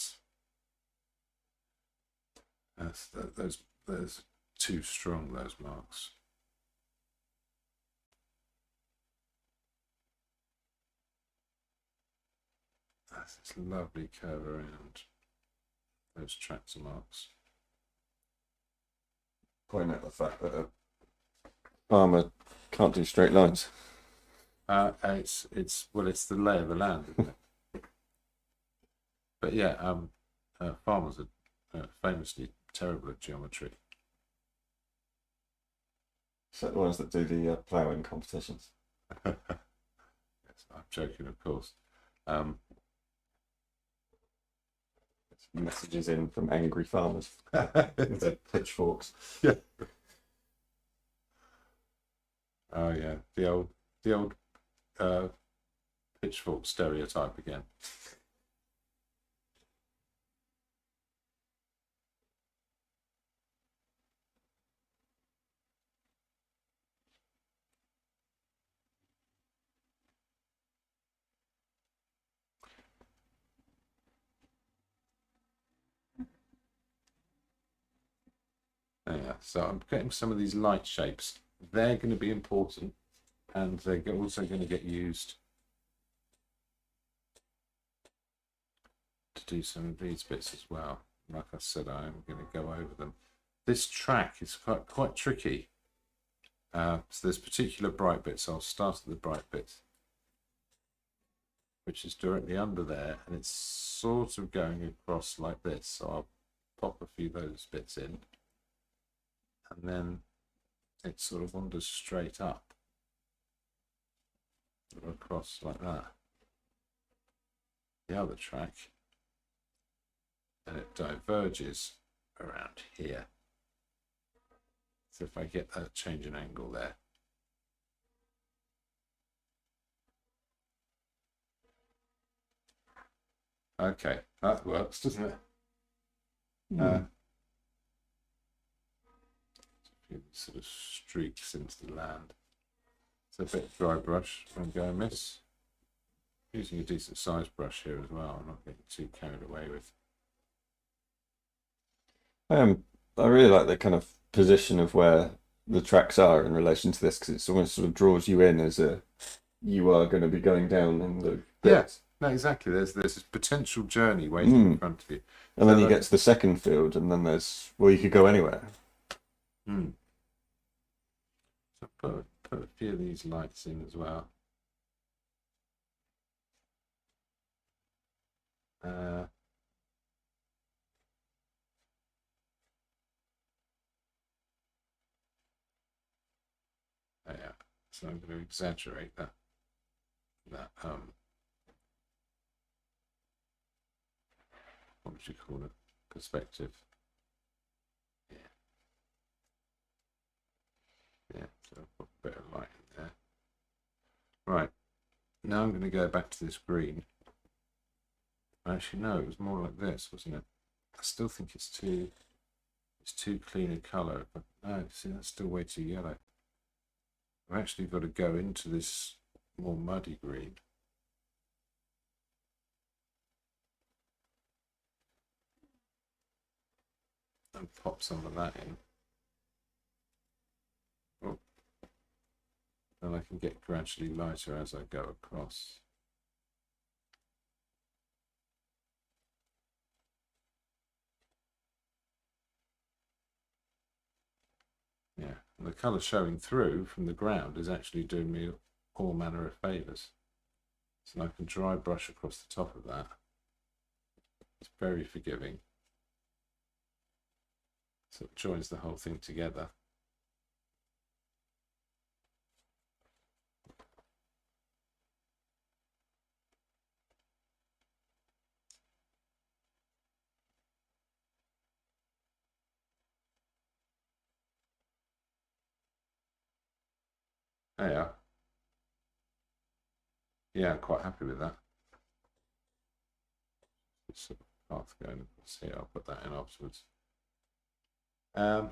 S1: those too strong, those marks. That's this lovely curve around those tractor marks.
S2: Point out the fact that a farmer can't do straight lines.
S1: It's the lay of the land, isn't it? But yeah, farmers are famously terrible at geometry.
S2: So the ones that do the ploughing competitions.
S1: Yes, I'm joking, of course.
S2: Messages in from angry farmers with pitchforks.
S1: Yeah. Oh yeah, the old pitchfork stereotype again. Yeah, so I'm getting some of these light shapes. They're going to be important, and they're also going to get used to do some of these bits as well. Like I said, I'm going to go over them. This track is quite tricky. So there's particular bright bits. I'll start at the bright bit, which is directly under there, and it's sort of going across like this. So I'll pop a few of those bits in, and then it sort of wanders straight up across like that. The other track, and it diverges around here. So if I get that change in angle there, Okay, that works, doesn't it?
S2: Hmm.
S1: A few sort of streaks into the land. So a bit of dry brush. I'm going to miss. Using a decent sized brush here as well. I'm not getting too carried away with.
S2: I really like the kind of position of where the tracks are in relation to this because it's almost sort of draws you in as a you are going to be going down in the
S1: Yeah,
S2: bits.
S1: no, exactly. There's this potential journey waiting in front of you.
S2: And then you get to the second field, and then there's well, you could go anywhere.
S1: So put a few of these lights in as well. Yeah, so I'm going to exaggerate that what would you call it, perspective. Yeah, so I'll put a bit of light in there. Right, now I'm going to go back to this green. Actually, no, it was more like this, wasn't it? I still think it's too clean a colour, but no, see, that's still way too yellow. I've actually got to go into this more muddy green. And pop some of that in. Oh. Then I can get gradually lighter as I go across. Yeah, and the colour showing through from the ground is actually doing me all manner of favours. So I can dry brush across the top of that. It's very forgiving. So it joins the whole thing together. There you are. Yeah, I'm quite happy with that. Sort of path going across here. I'll put that in afterwards. Yeah,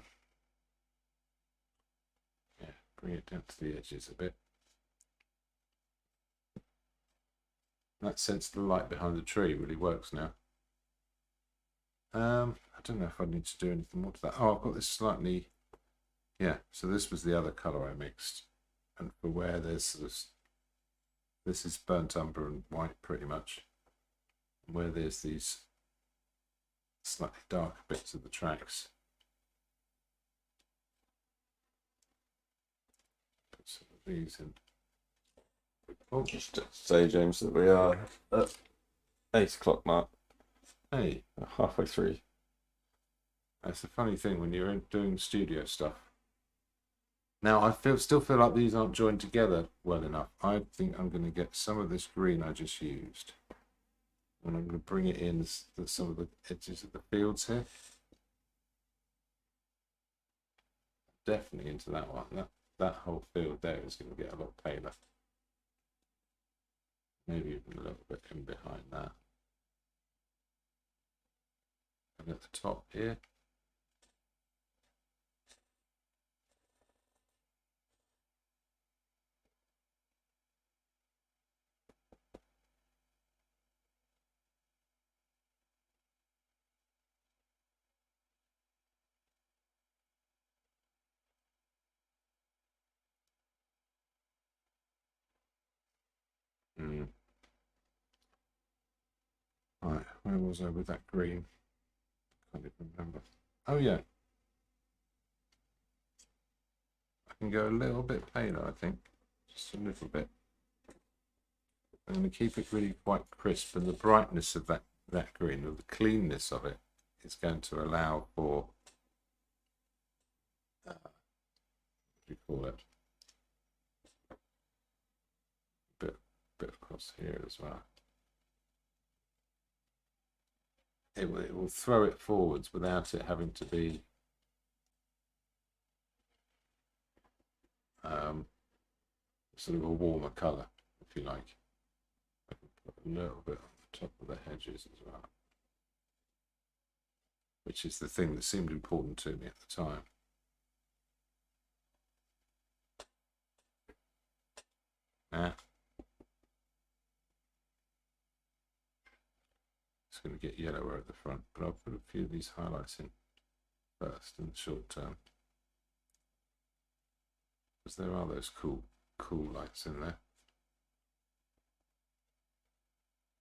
S1: bring it down to the edges a bit. That sense of the light behind the tree really works now. I don't know if I need to do anything more to that. Oh, I've got this slightly, yeah, so this was the other colour I mixed. And for where there's this is burnt umber and white pretty much. And where there's these slightly darker bits of the tracks. Put some of these in.
S2: Oh, just to say, James, that we are at 8 o'clock mark.
S1: Hey,
S2: Halfway through.
S1: that's the funny thing when you're doing studio stuff. Now I still feel like these aren't joined together well enough. I think I'm going to get some of this green I just used, and I'm going to bring it in some of the edges of the fields here. Definitely into that one. That whole field there is going to get a lot paler. Maybe even a little bit in behind that. And at the top here. Right, where was I with that green? Can't even remember. Oh yeah. I can go a little bit paler, I think. Just a little bit. I'm going to keep it really quite crisp, and the brightness of that green, or the cleanness of it, is going to allow for what do you call it? Bit across here as well. It will throw it forwards without it having to be sort of a warmer colour, if you like. I can put a little bit on the top of the hedges as well, which is the thing that seemed important to me at the time. Now, it's going to get yellower at the front, but I'll put a few of these highlights in first in the short term, because there are those cool lights in there.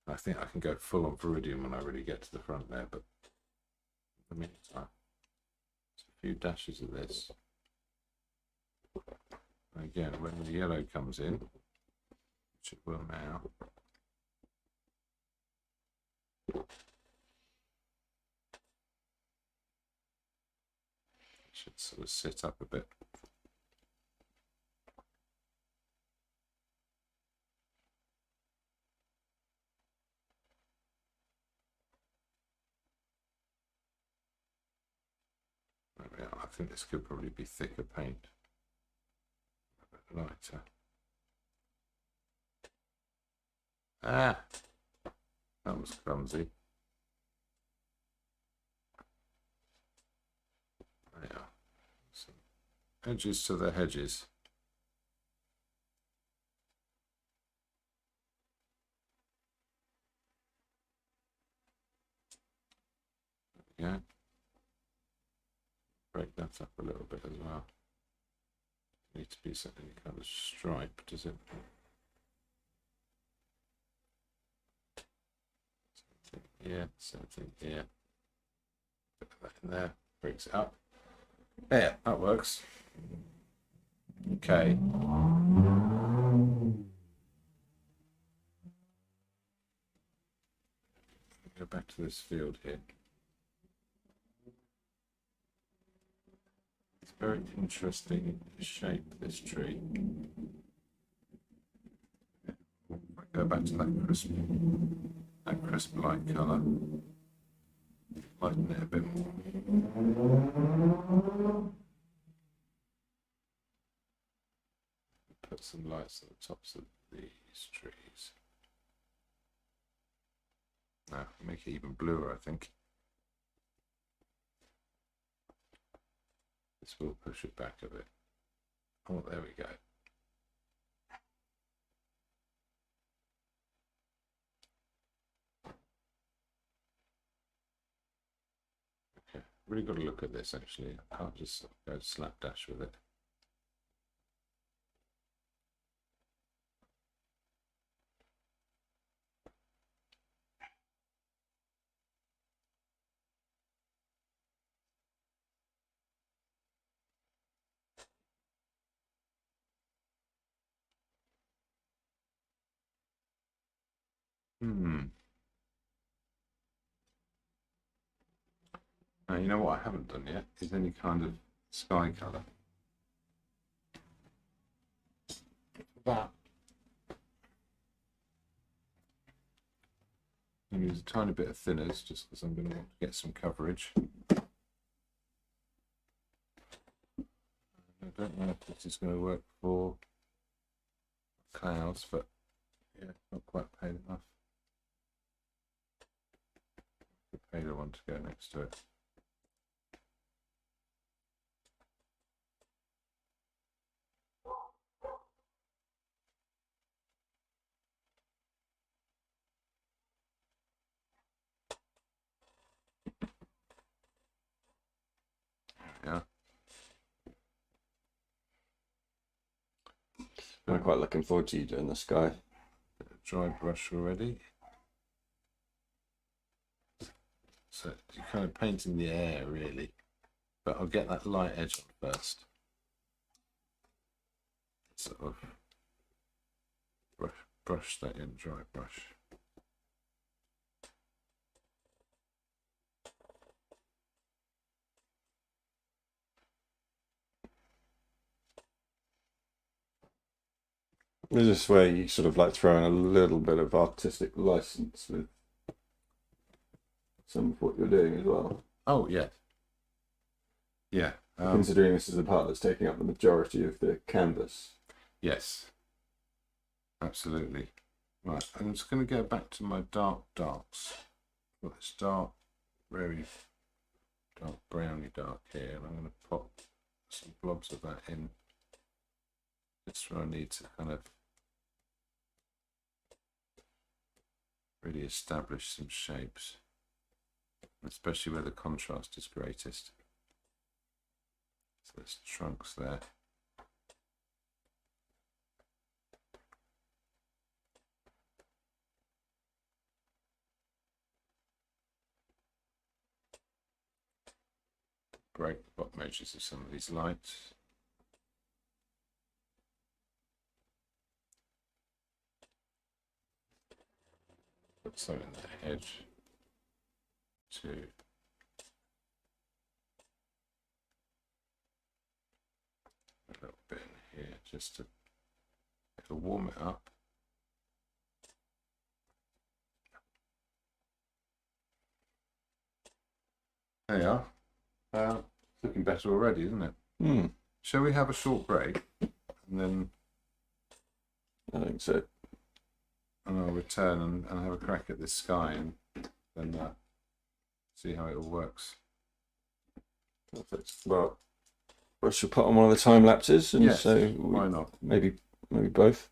S1: I think I can go full on Viridian when I really get to the front there, but in the meantime, just a few dashes of this. And again, when the yellow comes in, which it will now, it should sort of sit up a bit. There we are. I think this could probably be thicker paint, a bit lighter. Ah, that was clumsy. There we are. Some edges to the hedges. There we go. Break that up a little bit as well. Need to be any kind of stripe, does it? Same thing here. Put that in there, breaks it up. There, that works. Okay. Go back to this field here. It's very interesting shape, this tree. Go back to that crisp light colour. Lighten it a bit more. Put some lights on the tops of these trees. Now, make it even bluer, I think. This will push it back a bit. Oh, there we go. Okay, really got to look at this actually. I can't just go slapdash with it. Now, you know what I haven't done yet is any kind of sky colour. That. I'm going to use a tiny bit of thinners just because I'm going to want to get some coverage. I don't know if this is going to work for clouds, but yeah, not quite pale enough. The paler one to go next to it. Yeah.
S2: I'm quite looking forward to you doing the sky.
S1: Dry brush already. So you're kind of painting the air really, but I'll get that light edge on first. Sort of brush that in, dry brush.
S2: Is this where you sort of like throw in a little bit of artistic license with some of what you're doing as well?
S1: Oh, yeah. Yeah.
S2: Considering this is the part that's taking up the majority of the canvas.
S1: Yes. Absolutely. Right, I'm just going to go back to my darks. Got this dark, very dark browny dark here, and I'm going to pop some blobs of that in just where I need to kind of really establish some shapes, especially where the contrast is greatest. So there's trunks there. Break the bottom edges of some of these lights. Put some in the edge too. A little bit in here just to warm it up. There you are. It's looking better already, isn't it?
S2: Mm.
S1: Shall we have a short break and then
S2: I think so.
S1: and I'll return and have a crack at this sky and then see how it all works.
S2: Perfect. Well, I shall put on one of the time lapses, and
S1: Yes,
S2: so
S1: why not?
S2: maybe both.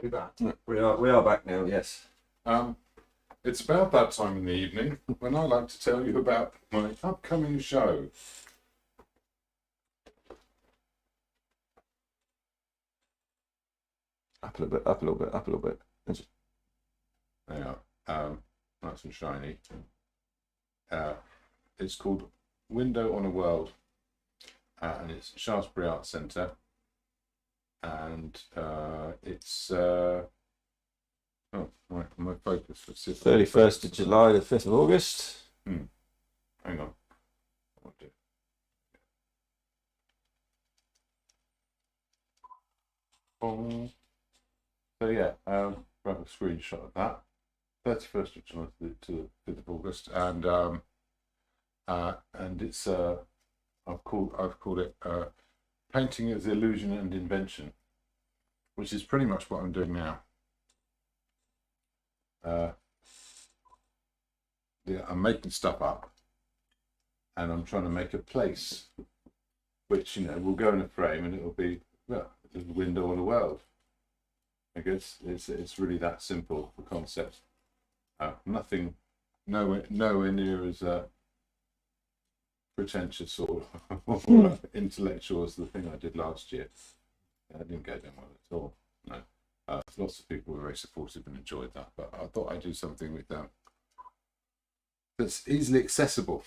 S1: Be back.
S2: We are back now. Yes.
S1: It's about that time in the evening when I like to tell you about my upcoming show.
S2: Up a little bit. Up a little bit. Up a little bit.
S1: There you are. Nice and shiny. It's called Window on a World, and it's Shaftesbury Arts Centre, and it's my focus was
S2: 31st of July to 5th of August.
S1: Hang on. So yeah, grab a screenshot of that. 31st of July to the 5th of August, and it's I've called it Painting as Illusion and Invention, which is pretty much what I'm doing now. I'm making stuff up, and I'm trying to make a place, which will go in a frame, and it'll be a window on the world. I guess it's really that simple, the concept. Nothing, nowhere near as pretentious or intellectual as the thing I did last year. I didn't go down well at all. No, lots of people were very supportive and enjoyed that, but I thought I'd do something with them that's easily accessible.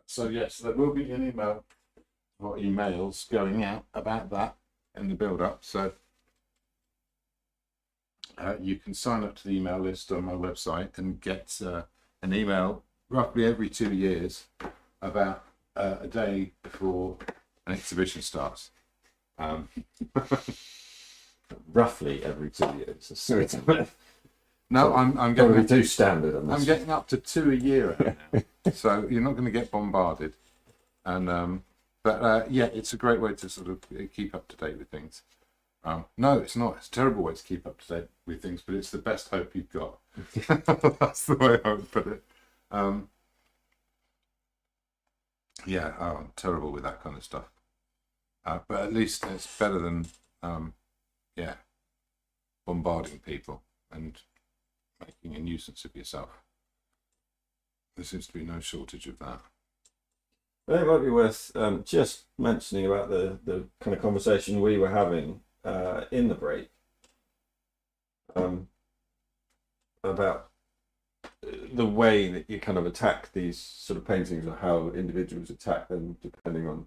S1: So yes, there will be an email or emails going out about that in the build-up. So you can sign up to the email list on my website and get an email roughly every 2 years about a day before an exhibition starts.
S2: Roughly every 2 years.
S1: No, I'm getting
S2: too standard on this.
S1: I'm getting up to 2 a year now, so you're not going to get bombarded. And but yeah, it's a great way to sort of keep up to date with things. No, it's not. It's a terrible way to keep up to date with things, but it's the best hope you've got. That's the way I would put it. Yeah, I'm terrible with that kind of stuff. But at least it's better than bombarding people and making a nuisance of yourself. There seems to be no shortage of that.
S2: It might be worth just mentioning about the kind of conversation we were having in the break about the way that you kind of attack these sort of paintings, or how individuals attack them depending on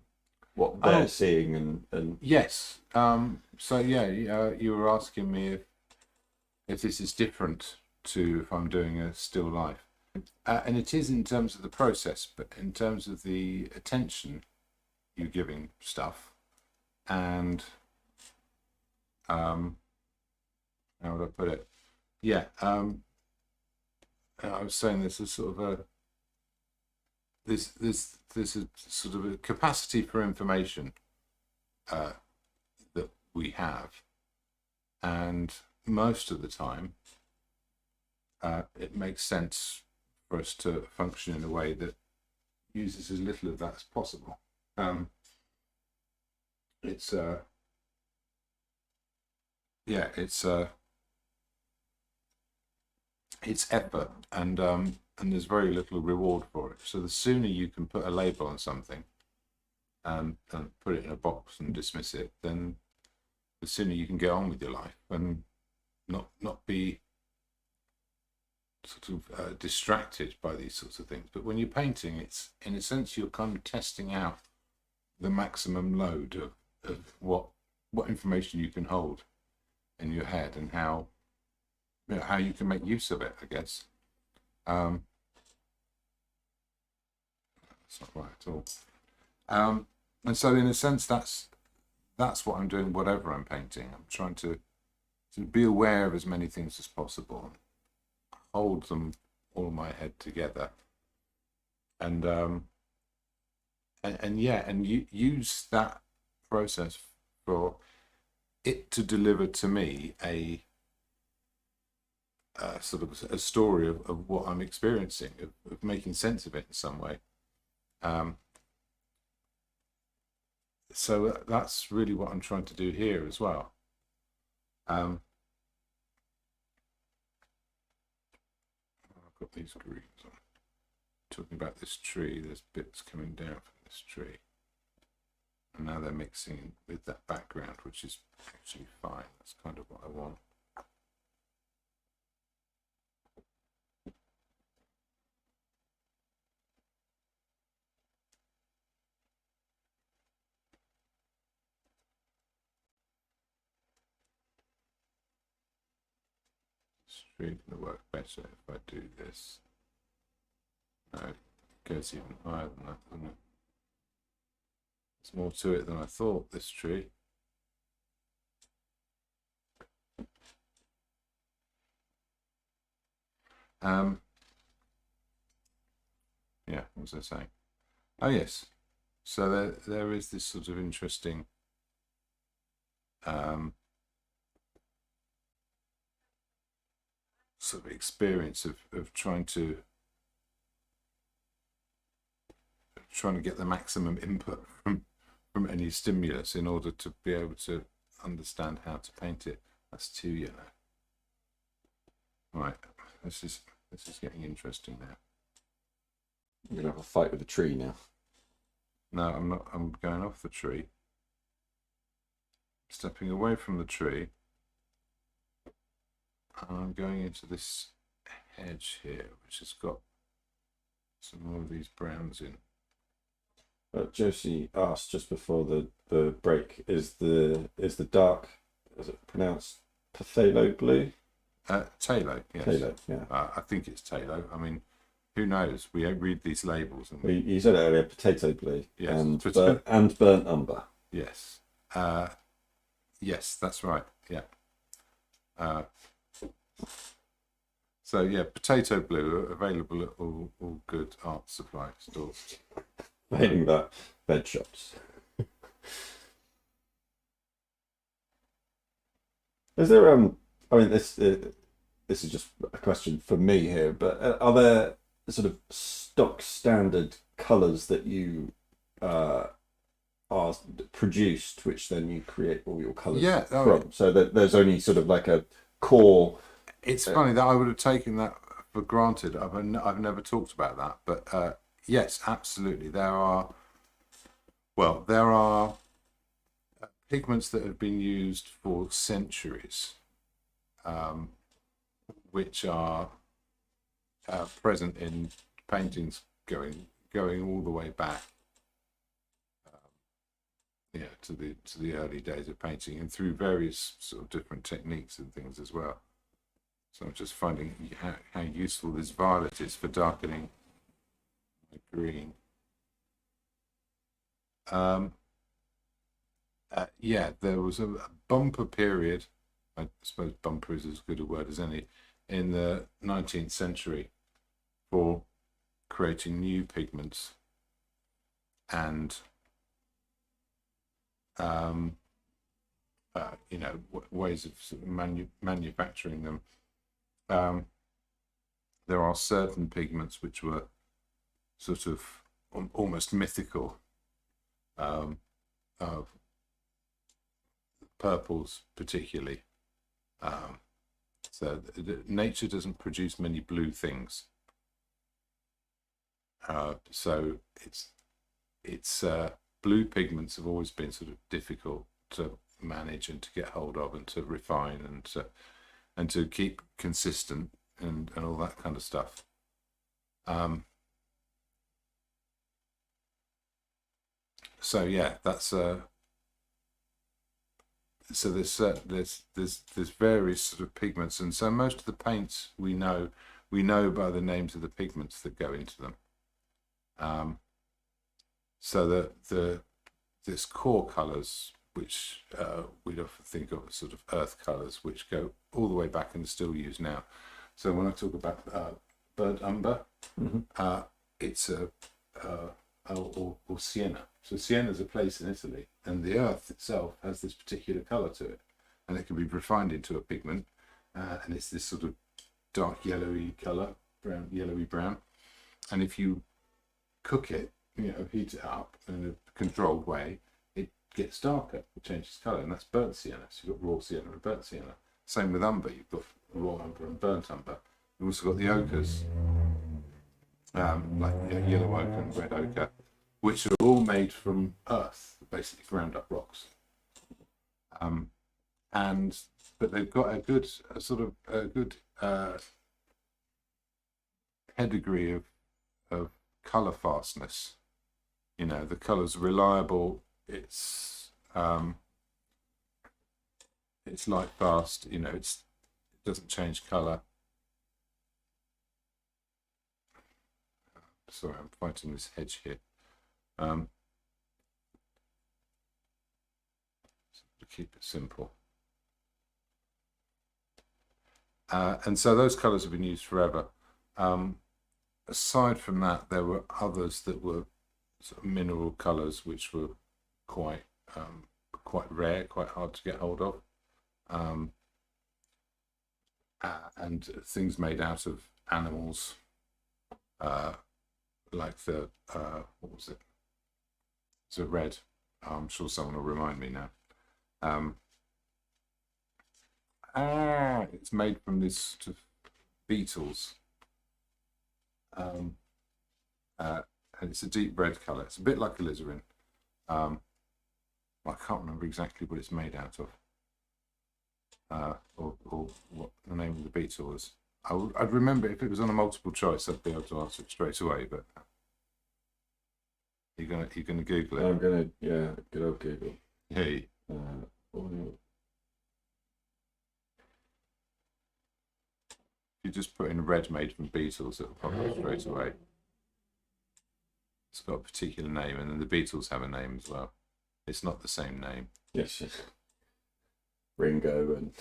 S2: what they're seeing and
S1: yes. So yeah, you were asking me if this is different to if I'm doing a still life. And it is in terms of the process, but in terms of the attention you're giving stuff, and how would I put it? Yeah, I was saying there's a sort of there's a sort of a capacity for information that we have, and most of the time it makes sense for us to function in a way that uses as little of that as possible. It's effort, and there's very little reward for it. So the sooner you can put a label on something and put it in a box and dismiss it, then the sooner you can get on with your life and not be sort of distracted by these sorts of things. But when you're painting, it's in a sense you're kind of testing out the maximum load of what information you can hold in your head, and how you can make use of it, I guess. That's not right at all. And so in a sense that's what I'm doing, whatever I'm painting. I'm trying to be aware of as many things as possible, hold them all in my head together, and use that process for it to deliver to me a sort of a story of what I'm experiencing, of making sense of it in some way. so that's really what I'm trying to do here as well. I've got these greens on. Talking about this tree, there's bits coming down from this tree. And now they're mixing with that background, which is actually fine. That's kind of what I want. It's really going to work better if I do this. No, it goes even higher than that, doesn't it? There's more to it than I thought, this tree. Yeah, what was I saying? Oh yes, so there is this sort of interesting sort of experience of trying to get the maximum input from any stimulus in order to be able to understand how to paint it. That's too yellow. Right, this is getting interesting now.
S2: You're gonna have a fight with the tree now.
S1: No, I'm not. I'm going off the tree, stepping away from the tree. I'm going into this hedge here, which has got some more of these browns in.
S2: Josie asked just before the break, is the dark, is it pronounced phthalo blue?
S1: Talo, yes.
S2: Phthalo, yeah.
S1: I think it's Talo. I mean, who knows? We read these labels. And
S2: You said it earlier, potato blue.
S1: Yes.
S2: And burnt umber.
S1: Yes. Yes, that's right. Yeah. So yeah, potato blue available at all good art supply stores.
S2: Failing that, bed shops. Is there I mean, this is just a question for me here, but are there sort of stock standard colours that you are produced, which then you create all your colours from? So that there's only sort of like a core.
S1: It's funny that I would have taken that for granted. I've never talked about that, but yes, absolutely. There are pigments that have been used for centuries, which are present in paintings going all the way back, to the early days of painting, and through various sort of different techniques and things as well. So I'm just finding how useful this violet is for darkening the green. Yeah, there was a bumper period. I suppose bumper is as good a word as any in the 19th century for creating new pigments and ways of sort of manufacturing them. There are certain pigments which were sort of almost mythical. Purples particularly. So nature doesn't produce many blue things. So it's blue pigments have always been sort of difficult to manage and to get hold of and to refine and to keep consistent and all that kind of stuff. So yeah, that's so there's various sort of pigments, and so most of the paints we know by the names of the pigments that go into them. So this core colours, which we'd often think of as sort of earth colours, which go all the way back and are still used now. So when I talk about burnt umber, it's or sienna. So sienna is a place in Italy, and the earth itself has this particular colour to it, and it can be refined into a pigment, and it's this sort of dark yellowy colour, yellowy brown. And if you cook it, heat it up in a controlled way, gets darker, it changes colour, and that's burnt sienna. So you've got raw sienna and burnt sienna. Same with umber, you've got raw umber and burnt umber. You've also got the ochres, like yellow ochre and red ochre, which are all made from earth, basically ground up rocks. But they've got a good pedigree of colour fastness. You know, the colour's reliable. It's light fast. You know, it doesn't change colour. Sorry, I'm fighting this hedge here. To keep it simple. And so those colours have been used forever. Aside from that, there were others that were sort of mineral colours, which were quite rare, quite hard to get hold of, and things made out of animals, like the what was it? It's a red. I'm sure someone will remind me now. It's made from this sort of beetles. And it's a deep red colour. It's a bit like alizarin. I can't remember exactly what it's made out of, or what the name of the beetle was. I'd remember if it was on a multiple choice. I'd be able to answer it straight away. But you're gonna Google it.
S2: I'm gonna good old Google.
S1: Hey.
S2: Oil.
S1: You just put in red made from beetles, it'll pop up straight away. It's got a particular name, and then the beetles have a name as well. It's not the same name.
S2: Yes. Ringo and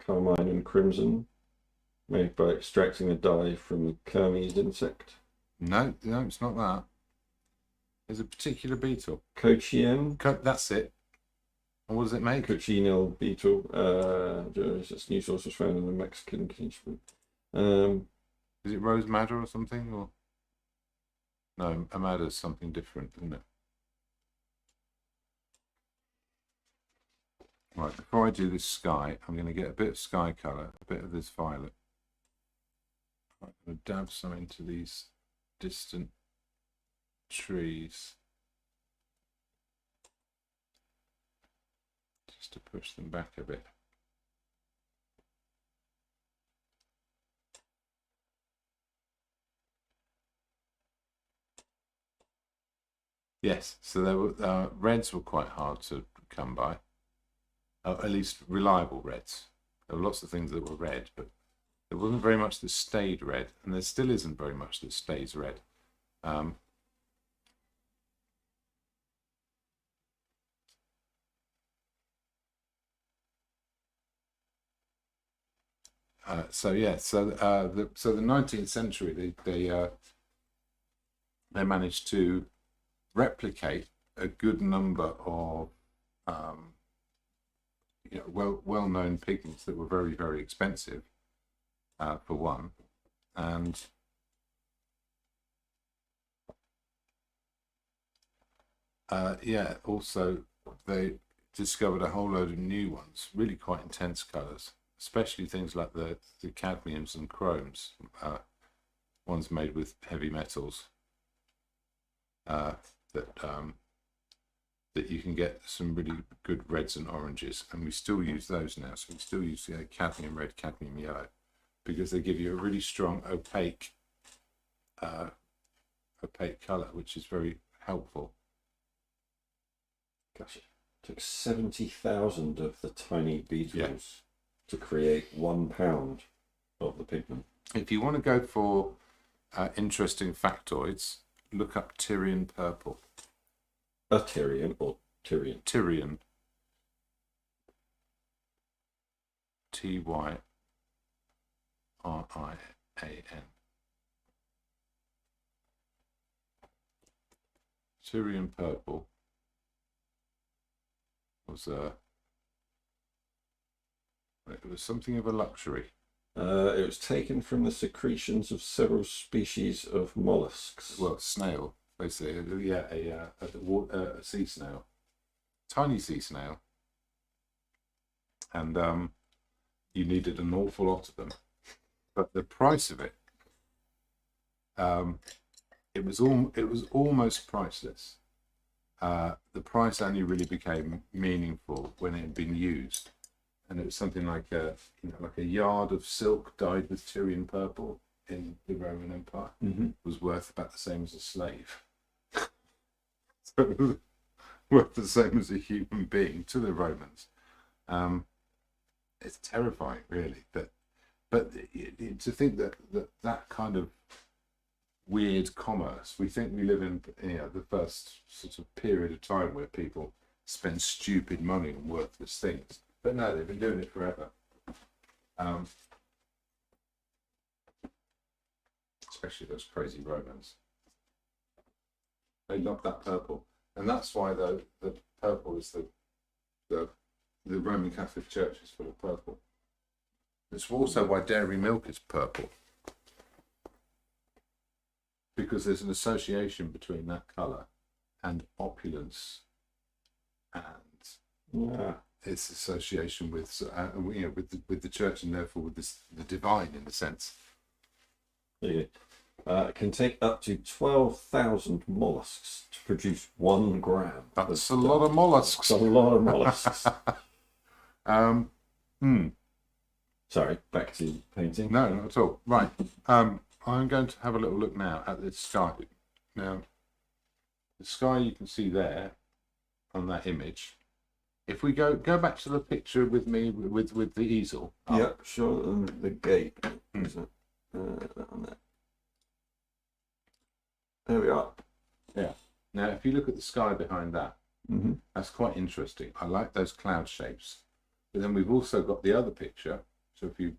S2: carmine and crimson, made by extracting a dye from the Kermes insect.
S1: No, it's not that. There's a particular beetle.
S2: Cochium.
S1: That's it. And what does it make?
S2: Cochineal beetle. This new source was found in the Mexican kinship.
S1: Is it rose madder or something? Or no, a madder's something different, isn't it? Right, before I do this sky, I'm going to get a bit of sky colour, a bit of this violet. I'm going to dab some into these distant trees, just to push them back a bit. Yes, so there were reds were quite hard to come by, at least reliable reds. There were lots of things that were red, but there wasn't very much that stayed red, and there still isn't very much that stays red. So the 19th century they managed to replicate a good number of well-known pigments that were very, very expensive, for one, and also they discovered a whole load of new ones, really quite intense colours, especially things like the cadmiums and chromes, ones made with heavy metals, that you can get some really good reds and oranges, and we still use those now. So we still use cadmium red, cadmium yellow, because they give you a really strong opaque colour, which is very helpful.
S2: Gosh, it took 70,000 of the tiny beetles to create 1 pound of the pigment.
S1: If you want to go for interesting factoids, look up Tyrian purple.
S2: A Tyrian or Tyrian?
S1: Tyrian. Tyrian. Tyrian purple was was something of a luxury.
S2: It was taken from the secretions of several species of mollusks.
S1: Well, snail, they say. Yeah, a sea snail, tiny sea snail, and you needed an awful lot of them. But the price of it, it was almost priceless. The price only really became meaningful when it had been used, and it was something like a yard of silk dyed with Tyrian purple in the Roman Empire was worth about the same as a slave. So worth the same as a human being to the Romans. It's terrifying, really. But to think that kind of weird commerce. We think we live in the first sort of period of time where people spend stupid money on worthless things, but no, they've been doing it forever. Especially those crazy Romans. They love that purple, and that's why the purple is the Roman Catholic Church is full of purple. It's also why dairy milk is purple, because there's an association between that colour and opulence, and its association with with the church, and therefore with the divine in a sense.
S2: It can take up to 12,000 mollusks to produce 1 gram.
S1: That's a lot of mollusks.
S2: That's a lot of mollusks. Sorry, back to painting.
S1: No, not at all. Right. I'm going to have a little look now at the sky. Now, the sky you can see there on that image. If we go back to the picture with me with the easel.
S2: Yeah, sure. The gate. Is it? That one there. There we are.
S1: Yeah. Now, if you look at the sky behind that, that's quite interesting. I like those cloud shapes. But then we've also got the other picture. So if you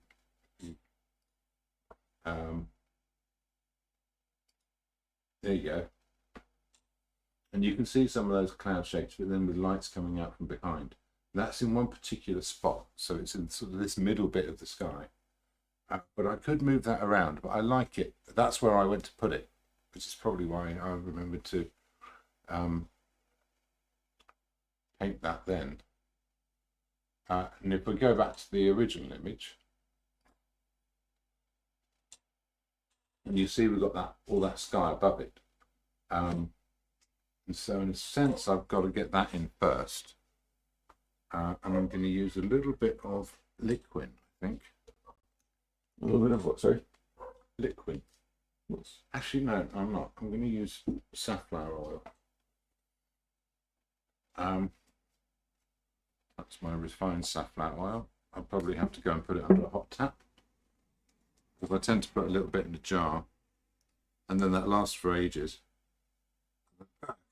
S1: there you go. And you can see some of those cloud shapes, but then with lights coming out from behind. That's in one particular spot. So it's in sort of this middle bit of the sky. But I could move that around, but I like it. That's where I went to put it, which is probably why I remembered to paint that then. And if we go back to the original image, and you see we've got all that sky above it. And so in a sense, I've got to get that in first. And I'm going to use a little bit of liquid, I think.
S2: A little bit of what, sorry?
S1: Liquid. Actually, no, I'm not. I'm going to use safflower oil. That's my refined safflower oil. I'll probably have to go and put it under a hot tap, because I tend to put a little bit in a jar, and then that lasts for ages.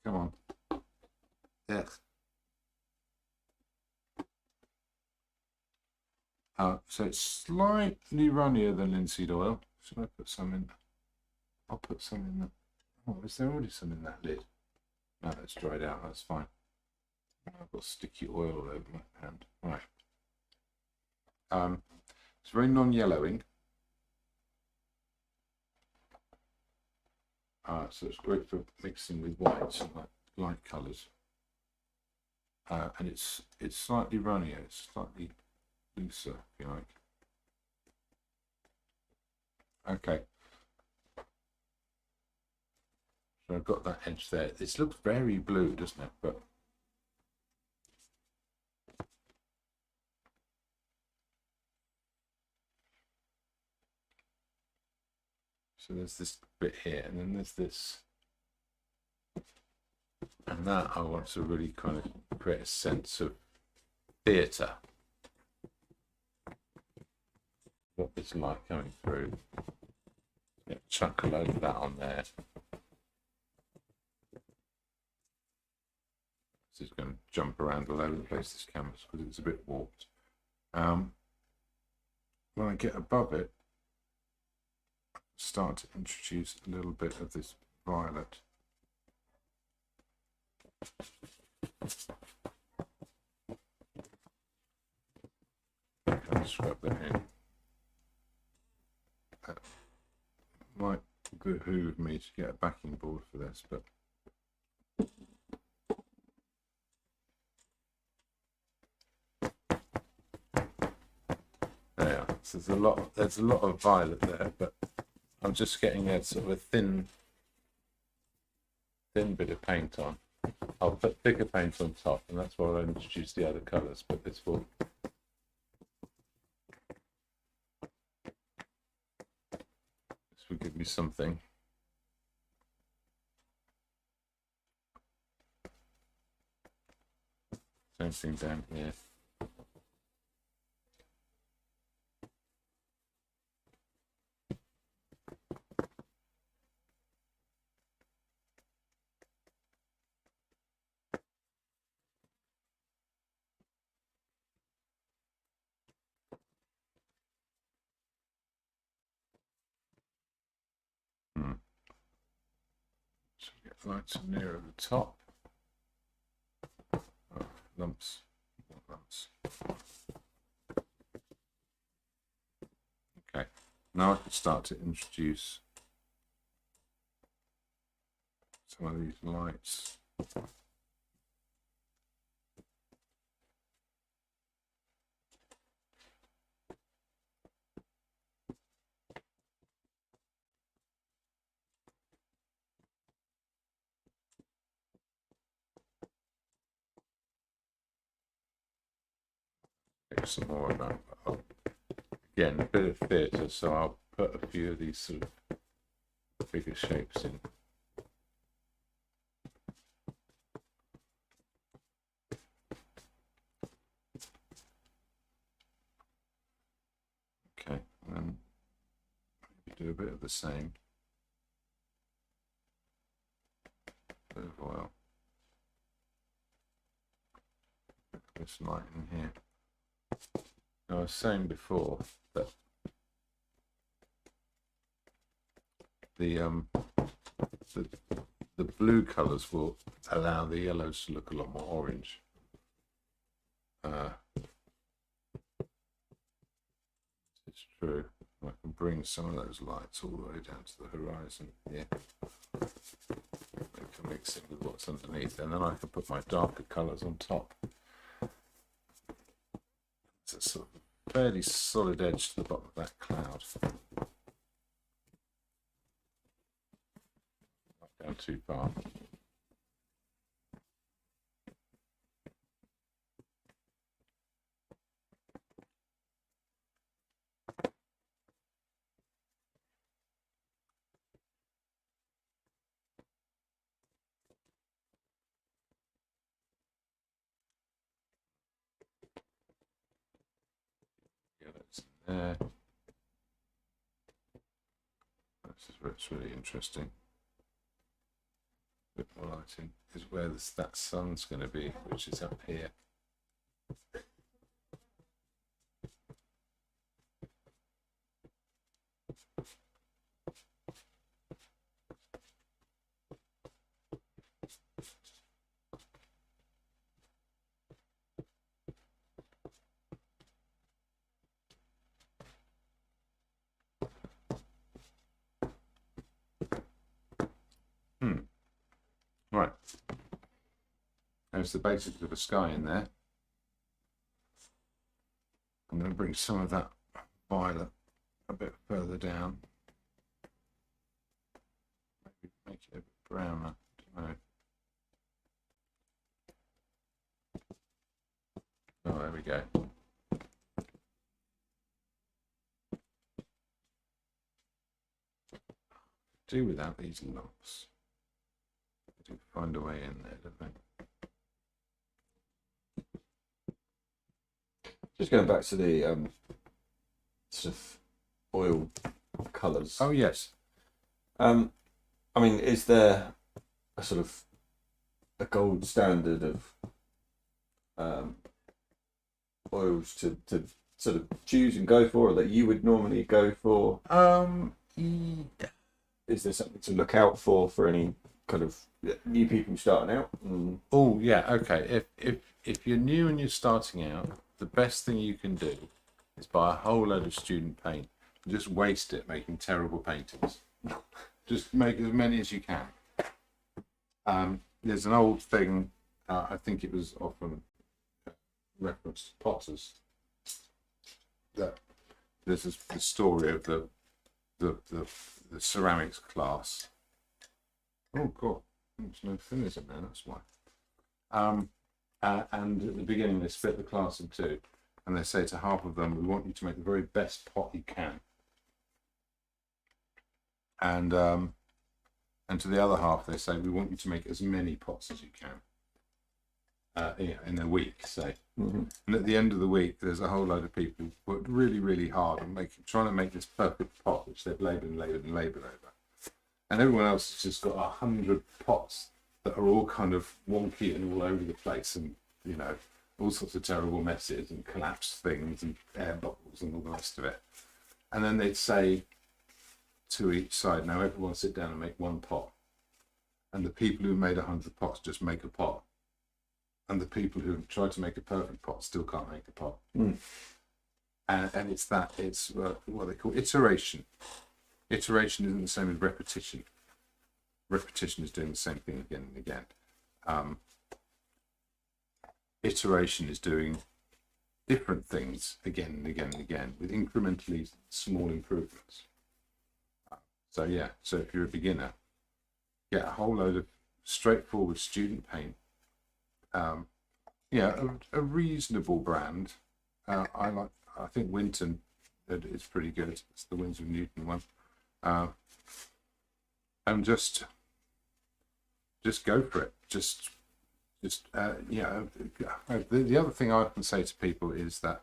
S1: Come on. Yeah. So it's slightly runnier than linseed oil. Should I put some in? I'll put some in that. Oh, is there already some in that lid? No, it's dried out. That's fine. I've got sticky oil all over my hand. Right. It's very non-yellowing. So it's great for mixing with whites and light colours. And it's slightly runnier. It's slightly looser, if you like. Okay. So I've got that edge there. This looks very blue, doesn't it? But so there's this bit here, and then there's this, and that I want to really kind of create a sense of theatre. What it's like coming through. Yeah, chuck a load of that on there. This is going to jump around all over the place, this canvas, because it's a bit warped. When I get above it, start to introduce a little bit of this violet. Okay. Just rub that in. That might behoove me to get a backing board for this, but there. So there's a lot of violet there, but I'm just getting a sort of a thin bit of paint on. I'll put thicker paint on top, and that's why I'll introduce the other colours, but this will give me something. Same thing down here. Lights nearer the top. Oh, lumps. Lumps. Okay, now I can start to introduce some of these lights. Some more of that. Again, a bit of theatre, so I'll put a few of these sort of bigger shapes in. Okay, and then maybe do a bit of the same. Bit of oil. This light in here. I was saying before that the blue colours will allow the yellows to look a lot more orange. It's true. I can bring some of those lights all the way down to the horizon here. I can mix it with what's underneath, and then I can put my darker colours on top. It's a sort of fairly solid edge to the bottom of that cloud. Not down too far. There. This is where it's really interesting. A bit more lighting is where that sun's going to be, which is up here. Right, there's the basics of the sky in there. I'm going to bring some of that violet a bit further down. Maybe make it a bit browner. I don't know. Oh, there we go. Do without these lumps. Do find a way in there, don't they?
S2: Just going back to the sort of oil colours.
S1: Oh yes.
S2: I mean, is there a sort of a gold standard of oils to sort of choose and go for, or that you would normally go for?
S1: Yeah.
S2: Is there something to look out for any kind of new people starting out?
S1: Oh yeah, okay. If you're new and you're starting out, the best thing you can do is buy a whole load of student paint and just waste it making terrible paintings. Just make as many as you can. There's an old thing, I think it was often referenced to potters, that there's the story of the ceramics class. Oh god, there's no thinners in there, that's why. And at the beginning they split the class in two, and they say to half of them, we want you to make the very best pot you can. And to the other half they say, we want you to make as many pots as you can. In a week, say. And at the end of the week, there's a whole load of people who worked really, really hard on trying to make this perfect pot, which they've laboured and laboured and laboured over. And everyone else has just got 100 pots that are all kind of wonky and all over the place, and you know, all sorts of terrible messes and collapsed things and air bubbles and all the rest of it. And then they'd say to each side, now everyone sit down and make one pot. And the people who made 100 pots just make a pot. And the people who have tried to make a perfect pot still can't make a pot. And it's what they call iteration. Iteration isn't the same as repetition. Repetition is doing the same thing again and again. Iteration is doing different things again and again and again with incrementally small improvements. So yeah, so if you're a beginner, get a whole load of straightforward student paint. A reasonable brand. I think Winton is pretty good. It's the Windsor Newton one. And just go for it. The other thing I often say to people is that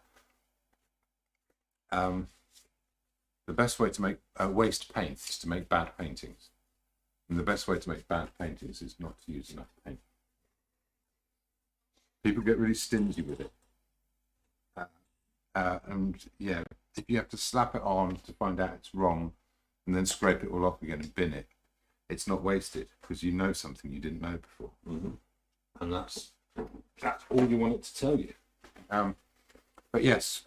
S1: the best way to make waste paint is to make bad paintings, and the best way to make bad paintings is not to use enough paint. People get really stingy with it, and yeah, if you have to slap it on to find out it's wrong, and then scrape it all off again and bin it, it's not wasted because you know something you didn't know before, and that's all you want it to tell you. But yes,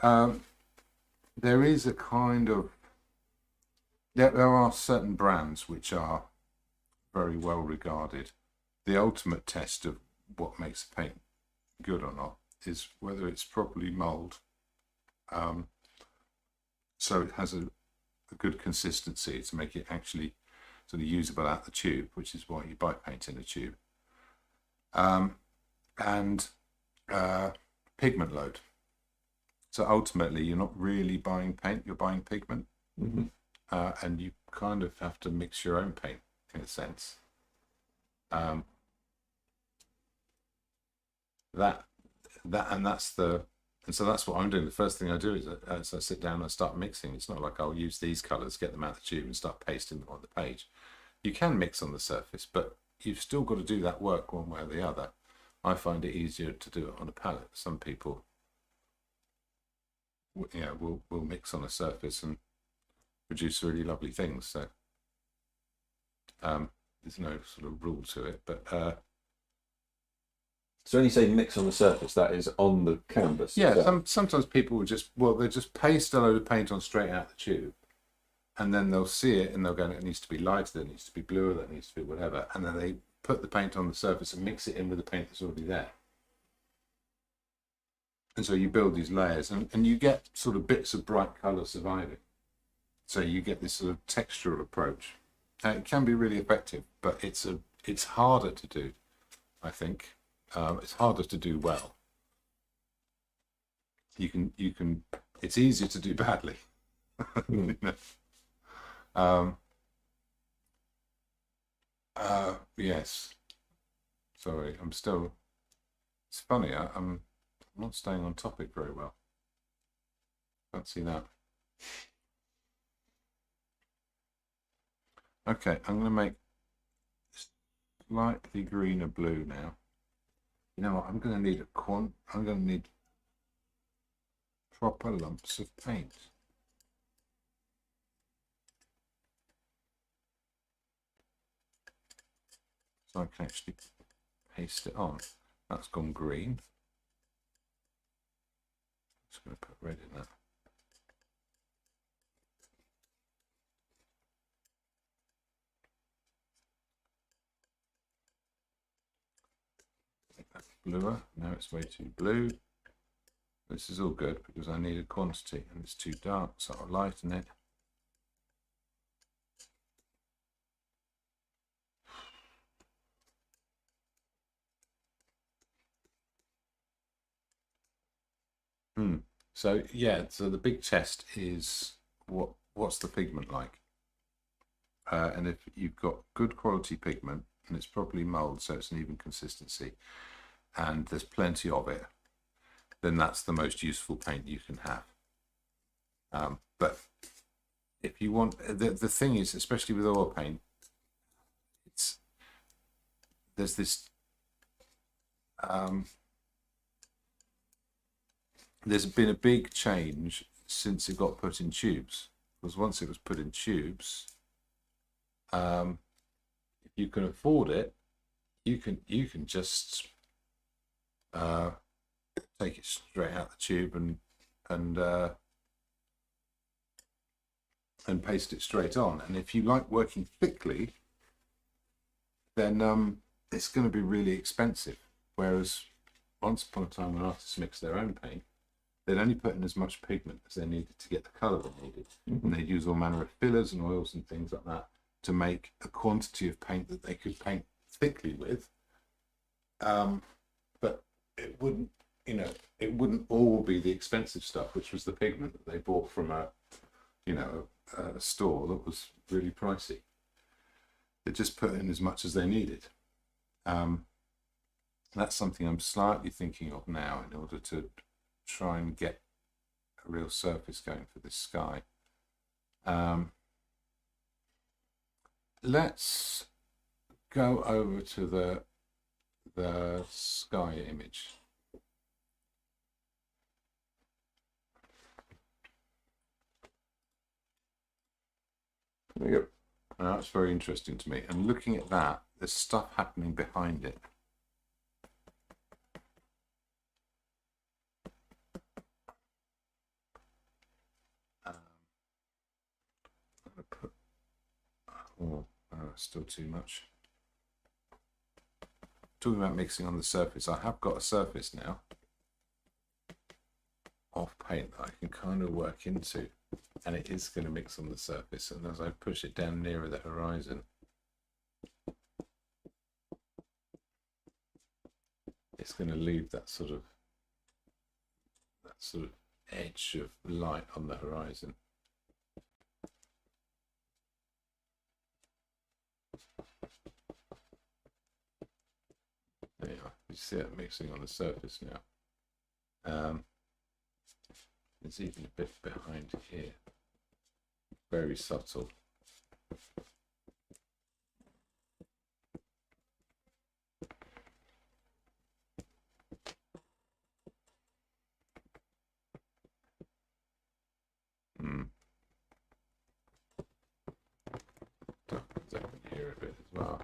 S1: there is a kind of there are certain brands which are very well regarded. The ultimate test of what makes a paint good or not is whether it's properly mulled, so it has a good consistency to make it actually sort of usable out the tube, which is why you buy paint in a tube, and pigment load. So ultimately you're not really buying paint, you're buying pigment. And you kind of have to mix your own paint in a sense. So that's what I'm doing. The first thing I do is I sit down and I start mixing. It's not like I'll use these colors, get them out of the tube and start pasting them on the page. You can mix on the surface, but you've still got to do that work one way or the other. I find it easier to do it on a palette. Some people will mix on a surface and produce really lovely things. So there's no sort of rule to it, but
S2: so when you say mix on the surface, that is on the canvas?
S1: Yeah, sometimes people will they just paste a load of paint on straight out the tube, and then they'll see it and they'll go, it needs to be lighter, that needs to be bluer, that needs to be whatever, and then they put the paint on the surface and mix it in with the paint that's already there. And so you build these layers, and you get sort of bits of bright colour surviving. So you get this sort of textural approach. It can be really effective, but it's harder to do, I think. It's harder to do well. You can. It's easier to do badly. You know? Yes. Sorry, I'm still. It's funny. I'm not staying on topic very well. Can't see that. Okay, I'm going to make slightly greener blue now. You know what? I'm going to need I'm going to need proper lumps of paint. So I can actually paste it on. That's gone green. Just going to put red in that. bluer. Now it's way too blue. This is all good because I need a quantity and it's too dark, so I'll lighten it. So yeah, so the big test is what's the pigment like? And if you've got good quality pigment and it's properly mold, so it's an even consistency, and there's plenty of it, then that's the most useful paint you can have. But if you want, the thing is, especially with oil paint, there's this there's been a big change since it got put in tubes, because once it was put in tubes, if you can afford it, you can just take it straight out the tube and paste it straight on. And if you like working thickly, then it's going to be really expensive. Whereas once upon a time, when artists mixed their own paint, they'd only put in as much pigment as they needed to get the colour they needed. And they'd use all manner of fillers and oils and things like that to make a quantity of paint that they could paint thickly with. But it wouldn't, it wouldn't all be the expensive stuff, which was the pigment that they bought from a store that was really pricey. They just put in as much as they needed. That's something I'm slightly thinking of now in order to try and get a real surface going for this sky. Let's go over to the sky image.
S2: There we go.
S1: Now, that's very interesting to me. And looking at that, there's stuff happening behind it. Still too much. Talking about mixing on the surface, I have got a surface now of paint that I can kind of work into, and it is going to mix on the surface. And as I push it down nearer the horizon, it's going to leave that sort of edge of light on the horizon. There you are. You see it mixing on the surface now. There's even a bit behind here. Very subtle. Darkens up in here a bit as well.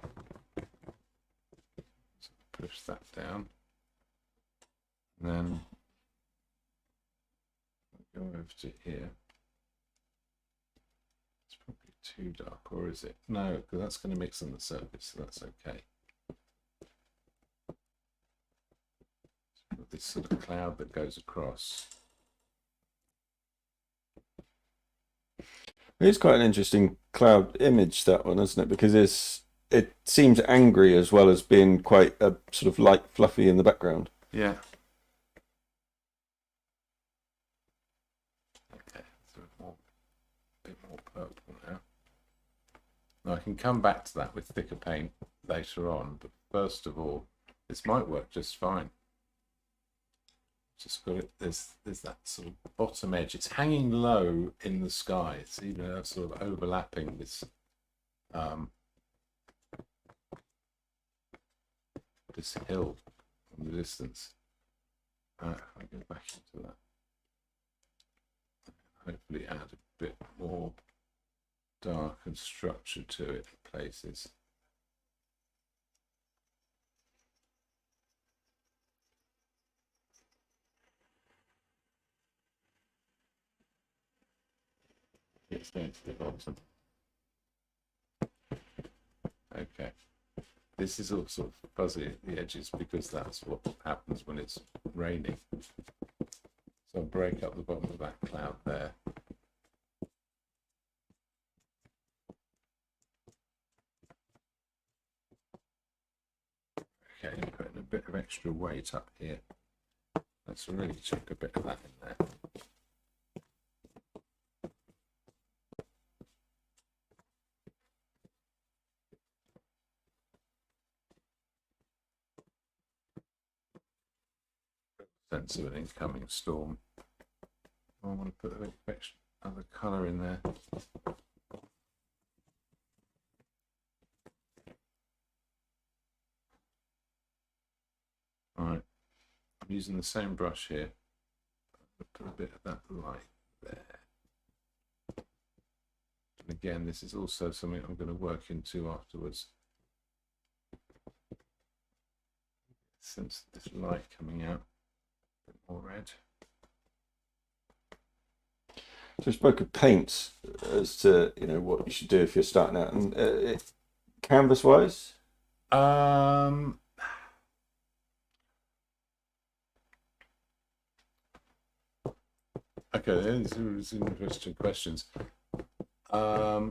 S1: So push that down. And then go over to here. It's probably too dark, or is it? No, because that's going to mix on the surface, so that's okay. This sort of cloud that goes across.
S2: It's quite an interesting cloud image, that one, isn't it? Because it seems angry as well as being quite a sort of light, fluffy in the background.
S1: Yeah. Okay, so a bit more purple now. Now I can come back to that with thicker paint later on, but first of all, this might work just fine. Just got it. There's that sort of bottom edge. It's hanging low in the sky. It's even sort of overlapping this this hill in the distance. I go back into that. Hopefully add a bit more dark and structure to it in places. It's going to the bottom. Okay. this is all sort of fuzzy at the edges because that's what happens when it's raining. So I'll break up the bottom of that cloud there. Okay, putting a bit of extra weight up here. Let's really chuck a bit of that in there. Sense of an incoming storm. I want to put a bit of extra other colour in there. Alright, I'm using the same brush here. Put a bit of that light there. And again, this is also something I'm going to work into afterwards. Since this light coming out, a bit more red.
S2: So we spoke of paints as to, you know, what you should do if you're starting out, and canvas wise.
S1: Okay, these are interesting questions. Buy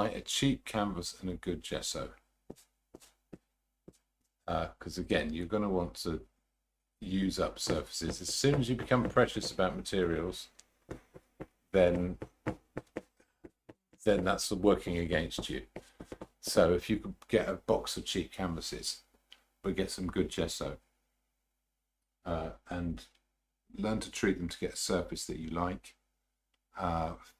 S1: a cheap canvas and a good gesso. Because again, you're going to want to use up surfaces. As soon as you become precious about materials, then that's working against you. So if you could get a box of cheap canvases, but get some good gesso, and learn to treat them to get a surface that you like.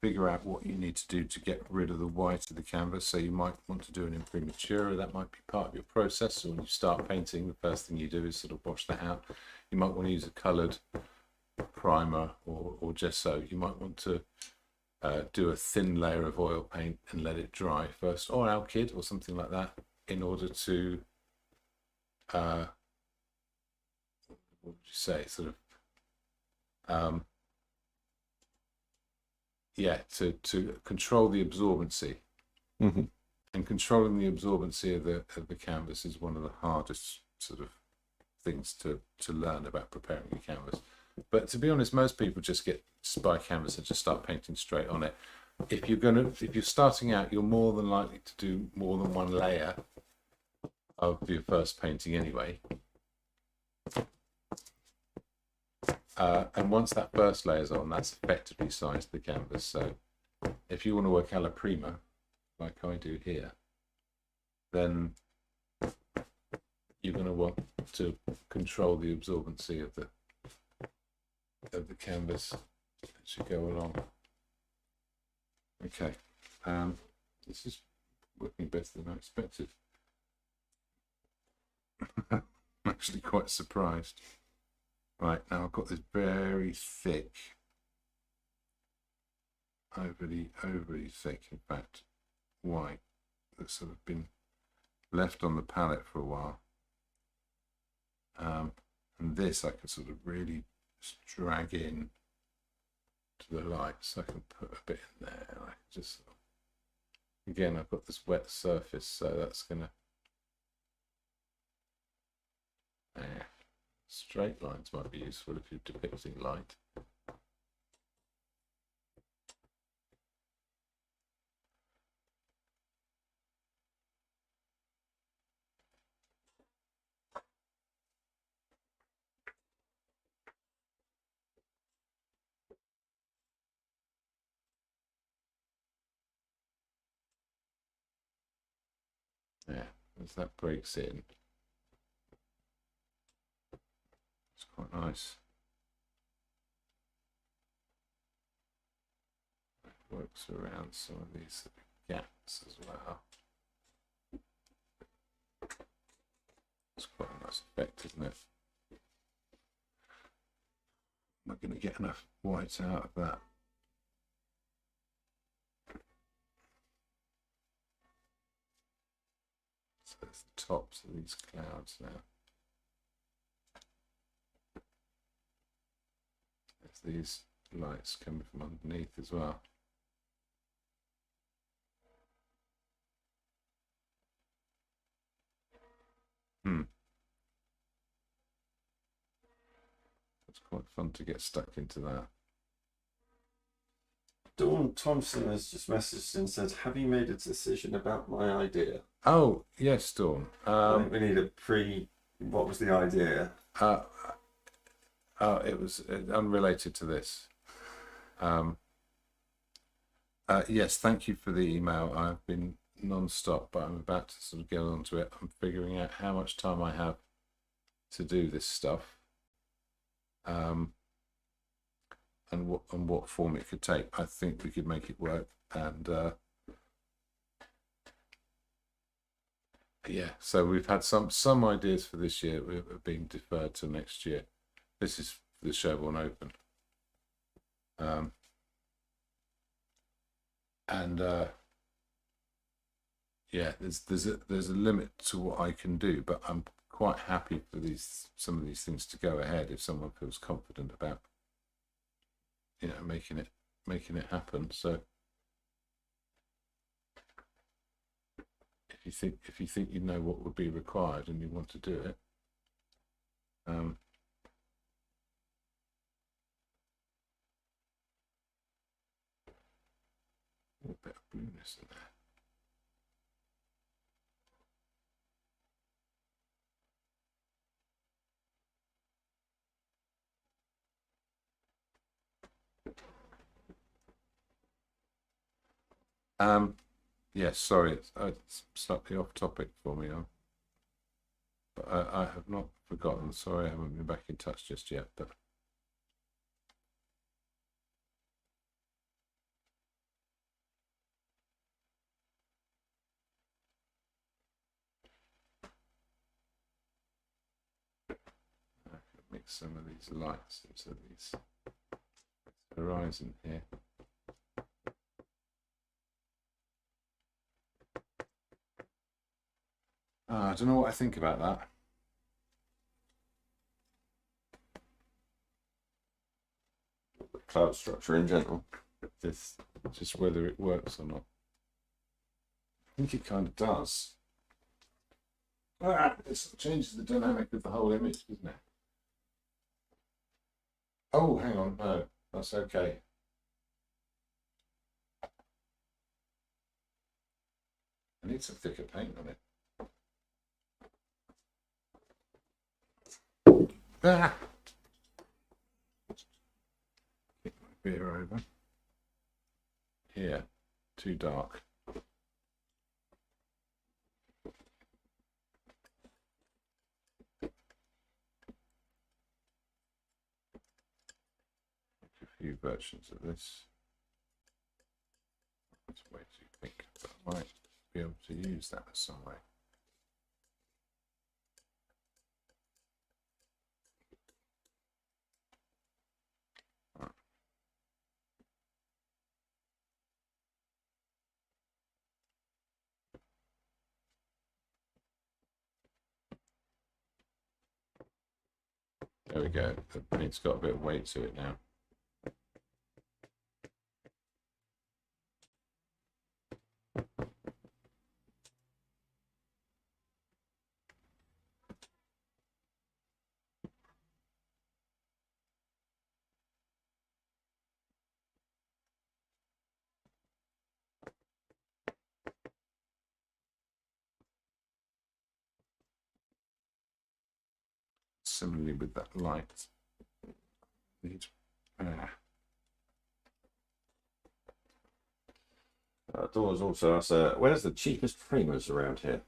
S1: Figure out what you need to do to get rid of the white of the canvas. So you might want to do an imprimatura. That might be part of your process. So when you start painting, the first thing you do is sort of wash that out. You might want to use a coloured primer or gesso. You might want to do a thin layer of oil paint and let it dry first, or alkyd or something like that, in order to what would you say, sort of to control the absorbency.
S2: Mm-hmm.
S1: And controlling the absorbency of the canvas is one of the hardest sort of things to learn about preparing a canvas. But to be honest, most people just buy canvas and just start painting straight on it. If you're starting out, you're more than likely to do more than one layer of your first painting anyway. And once that first layer's on, that's effectively sized the canvas. So if you want to work alla prima, like I do here, then you're going to want to control the absorbency of the canvas as you go along. Okay, this is working better than I expected. I'm actually quite surprised. Right, now I've got this very thick, overly thick, in fact, white that's sort of been left on the palette for a while. And this I can sort of really just drag in to the light, so I can put a bit in there. I can just, again, I've got this wet surface, so that's gonna, straight lines might be useful if you're depicting light. Yeah, as that breaks in, it's quite nice. It works around some of these gaps as well. It's quite a nice effect, isn't it? Am I going to get enough white out of that? So there's the tops of these clouds now. There's these lights coming from underneath as well. It's quite fun to get stuck into that.
S2: Dawn Thompson has just messaged and said, "Have you made a decision about my idea?"
S1: Oh yes, Dawn.
S2: I think we need a pre. What was the idea?
S1: It was unrelated to this. Yes, thank you for the email. I've been non-stop, but I'm about to sort of get onto it. I'm figuring out how much time I have to do this stuff, and what form it could take. I think we could make it work, and yeah. So we've had some ideas for this year. We're being deferred to next year. This is the Sherborne Open. Yeah, there's a limit to what I can do, but I'm quite happy for some of these things to go ahead if someone feels confident about, you know, making it happen. So if you think you know what would be required and you want to do it, a bit of blueness in there. Yes, sorry, it's slightly off topic for me, but I have not forgotten. Sorry, I haven't been back in touch just yet, but I can mix some of these lights into these horizon here. I don't know what I think about that.
S2: Cloud structure in general.
S1: Just whether it works or not. I think it kind of does. It changes the dynamic of the whole image, doesn't it? Oh, hang on, no, that's okay. I need some thicker paint on it. Ah! Kick my beer over. Here, too dark. A few versions of this. It's way too pink, but I might be able to use that some way. There we go. The paint's got a bit of weight to it now. Similarly with that light.
S2: Dawn's also asked, where's the cheapest framers around here?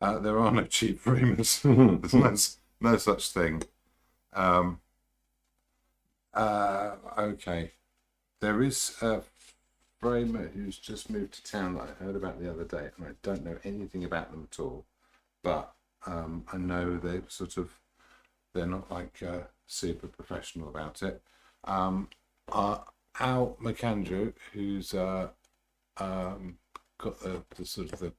S1: There are no cheap framers. There's no such thing. Okay. There is a framer who's just moved to town that I heard about the other day, and I don't know anything about them at all. But I know they're not like super professional about it. Al McAndrew, who's got the sort of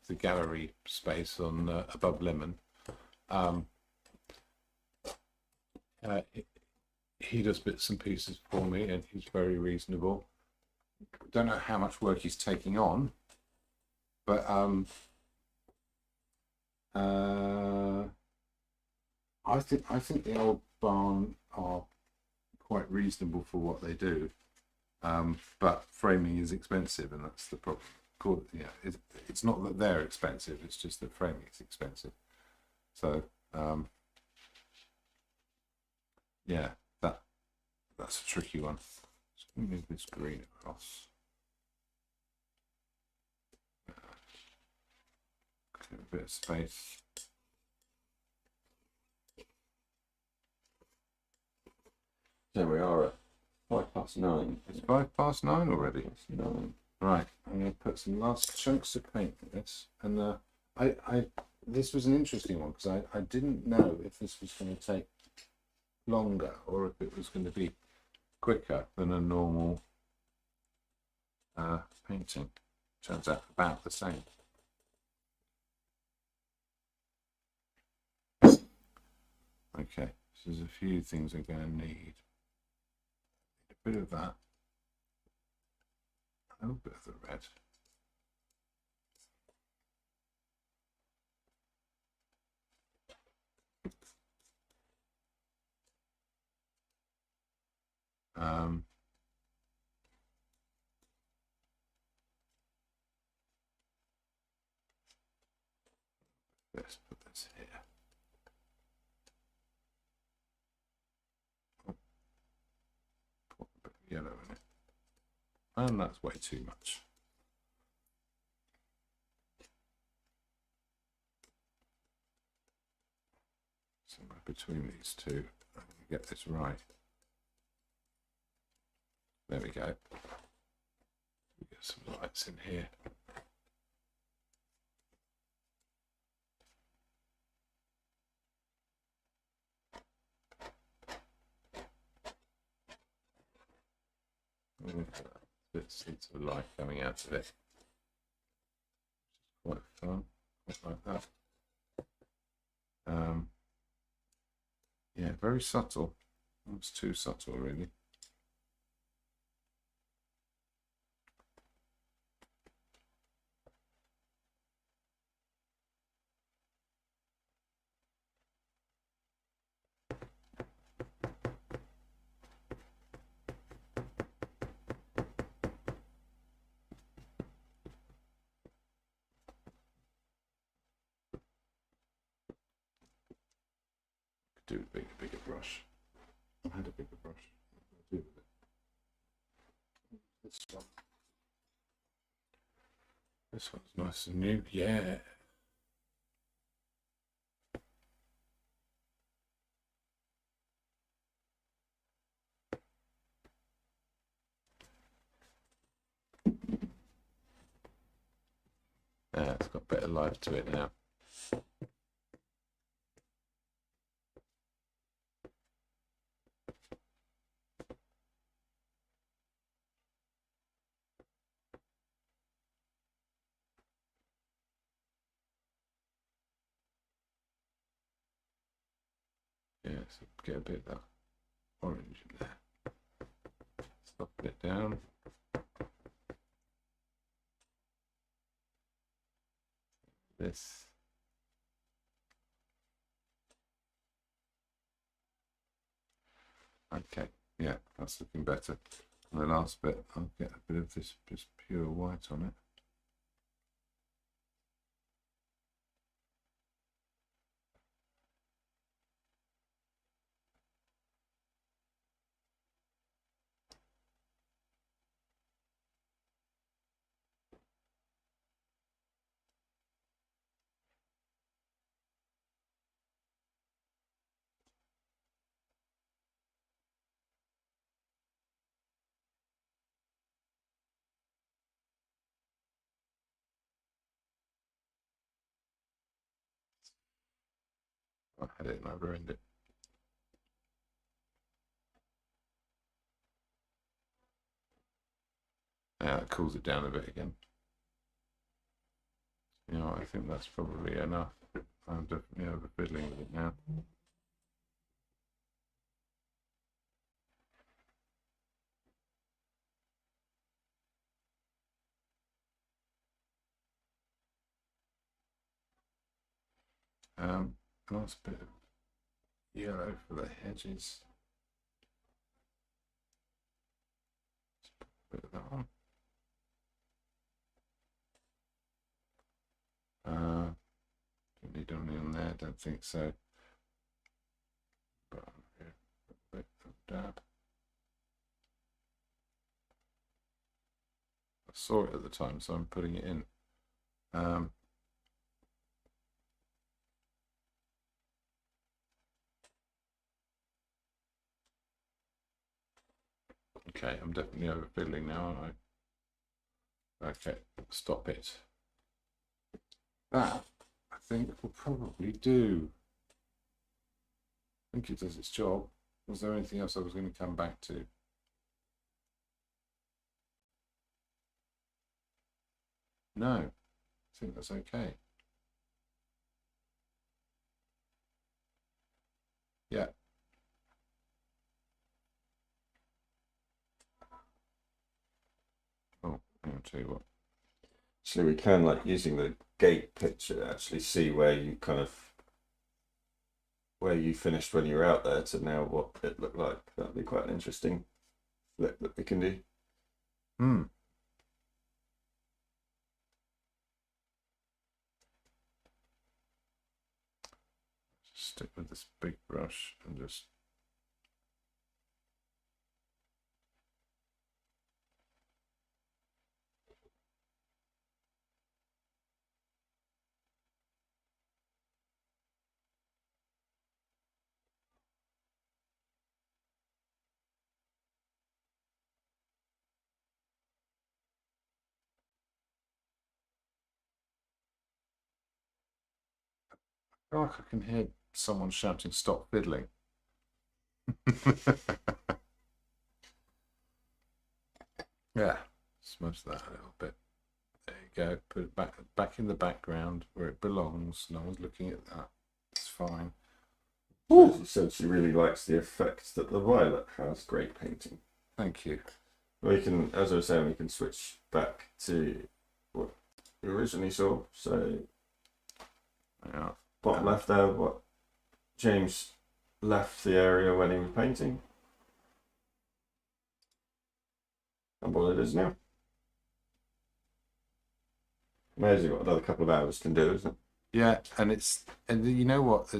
S1: the gallery space on above Lemon. He does bits and pieces for me, and he's very reasonable. Don't know how much work he's taking on, but I think the old barn are quite reasonable for what they do, but framing is expensive, and that's the problem. Yeah, it's not that they're expensive; it's just that framing is expensive. So yeah, that's a tricky one. So let me move this green across. Give a bit of space.
S2: So we are at 9:05.
S1: It's 9:05 already.
S2: 9.
S1: Right, I'm going to put some last chunks of paint in this, and this was an interesting one because I didn't know if this was going to take longer or if it was going to be quicker than a normal painting. Turns out about the same. Okay, so there's a few things I'm going to need. A bit of that. A little bit of the red. Let's put this here. Put a bit of yellow in it. And that's way too much. Somewhere between these two, I'm going to get this right. There we go. We get some lights in here. Bits of light coming out of it. Quite fun, quite like that. Yeah, very subtle. It's too subtle, really. Do a bigger brush. I had a bigger brush. I'll do with it. This one. This one's nice and new. Yeah. Yeah, it's got better life to it now. Yeah, so get a bit of that orange in there. Soften it down. This. Okay, yeah, that's looking better. And the last bit, I'll get a bit of this just pure white on it. I had it and I ruined it. Yeah, it cools it down a bit again. You know, I think that's probably enough. I'm definitely overfiddling with it now. Last bit of yellow for the hedges. Bit of that one. Don't need any on there, don't think so. But here, a bit of dab. I saw it at the time, so I'm putting it in. Okay, I'm definitely overfiddling now, aren't I? Okay, stop it. That, I think, will probably do. I think it does its job. Was there anything else I was going to come back to? No, I think that's okay. Yeah. Oh, I'll tell you what.
S2: So we can, like, using the gate picture, actually see where you kind of where you finished when you were out there to now what it looked like. That'd be quite an interesting flip that we can do.
S1: Just stick with this big brush and just I feel like I can hear someone shouting, "Stop fiddling." Yeah, smudge that a little bit. There you go. Put it back in the background where it belongs. No one's looking at that. It's fine.
S2: So she said she really likes the effect that the violet has. Great painting.
S1: Thank you.
S2: We can, as I was saying, we can switch back to what we originally saw. So
S1: Yeah.
S2: bottom left there, what James left the area when he was painting, and what it is now. Amazing what another couple of hours can do, isn't it?
S1: Yeah, and you know what?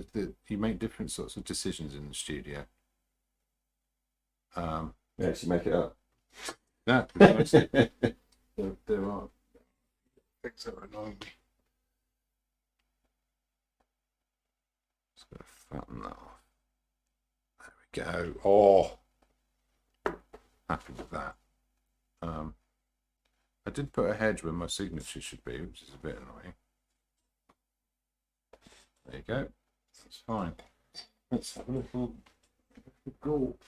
S1: You make different sorts of decisions in the studio.
S2: Yeah, you make it up.
S1: Yeah, there are things that are annoying me. Just gonna flatten that off. There we go. Oh, happy with that. I did put a hedge where my signature should be, which is a bit annoying. There you go. That's fine. Let's have a little gulp.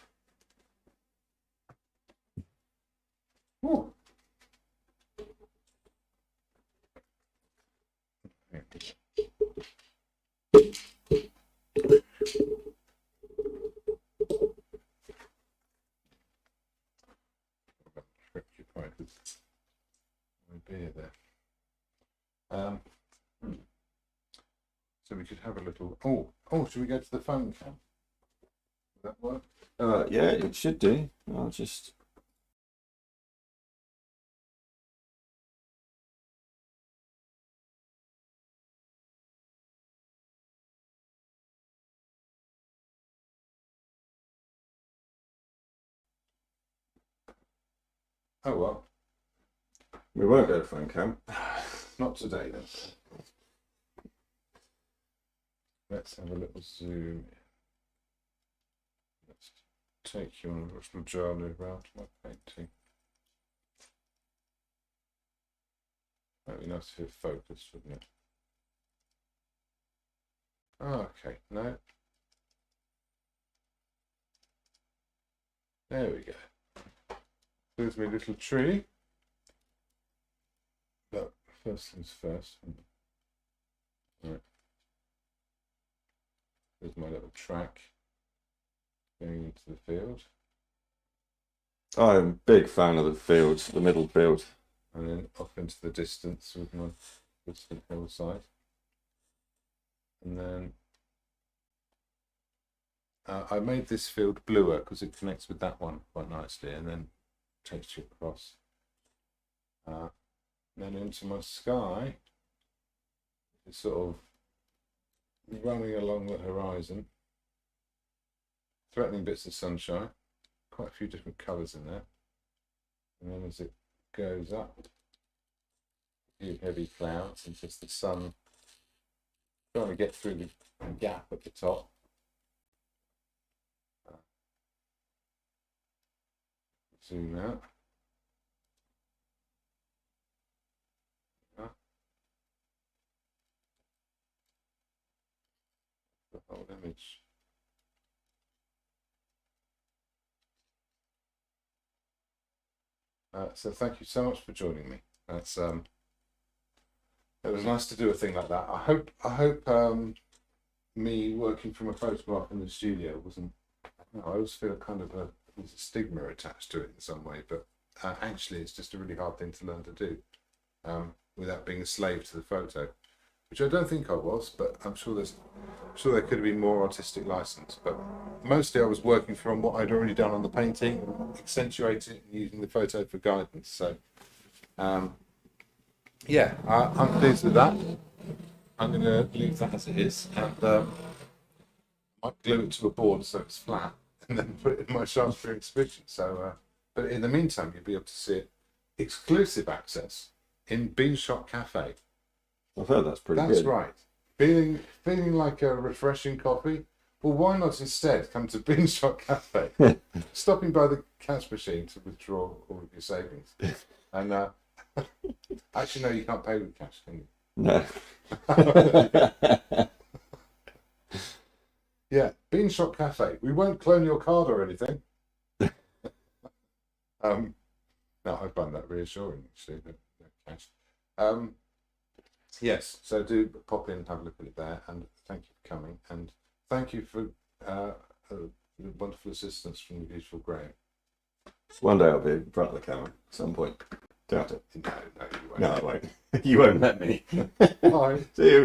S1: Oh. Preoccupied with my beer there. So we could have a little. Oh! Should we go to the phone cam? Would that work?
S2: Yeah, it should do. I'll just.
S1: Oh well.
S2: We won't go to phone cam.
S1: Not today then. Let's have a little zoom. Let's take you on a little journey around my painting. That'd be nice if it focused, wouldn't it? Okay, no. There we go. There's my little tree. But first things first. Right. There's my little track going into the field.
S2: I'm a big fan of the field, the middle field.
S1: And then off into the distance with my distant hillside. And then I made this field bluer because it connects with that one quite nicely, and then takes you across. Then into my sky, it's sort of running along the horizon, threatening bits of sunshine, quite a few different colours in there. And then as it goes up, a few heavy clouds and just the sun trying to get through the gap at the top. Zoom out. The whole image. So thank you so much for joining me. That's it was nice to do a thing like that. I hope me working from a photograph in the studio wasn't. I always feel kind of there's a stigma attached to it in some way, but actually it's just a really hard thing to learn to do without being a slave to the photo, which I don't think I was, but I'm sure there could have been more artistic license. But mostly I was working from what I'd already done on the painting, accentuating it and using the photo for guidance. So yeah, I'm pleased with that. I'm going to leave that as it is, and might glue it to a board so it's flat, and then put it in my Shaftesbury exhibition. So, but in the meantime, you'll be able to see it. Exclusive access in Beanshot Cafe.
S2: I've heard that's pretty good.
S1: That's right. Feeling like a refreshing coffee. Well, why not instead come to Beanshot Cafe, stopping by the cash machine to withdraw all of your savings. And actually, no, you can't pay with cash, can you?
S2: No.
S1: Yeah, Beanshot Cafe. We won't clone your card or anything. No, I find that reassuring, actually. No cash. Yes, so do pop in and have a look at it there, and thank you for coming, and thank you for the wonderful assistance from the beautiful Graham.
S2: One day I'll be in front of the camera at some point. Doubt it.
S1: No, you won't.
S2: No, I won't. You won't let me.
S1: Bye.
S2: See you.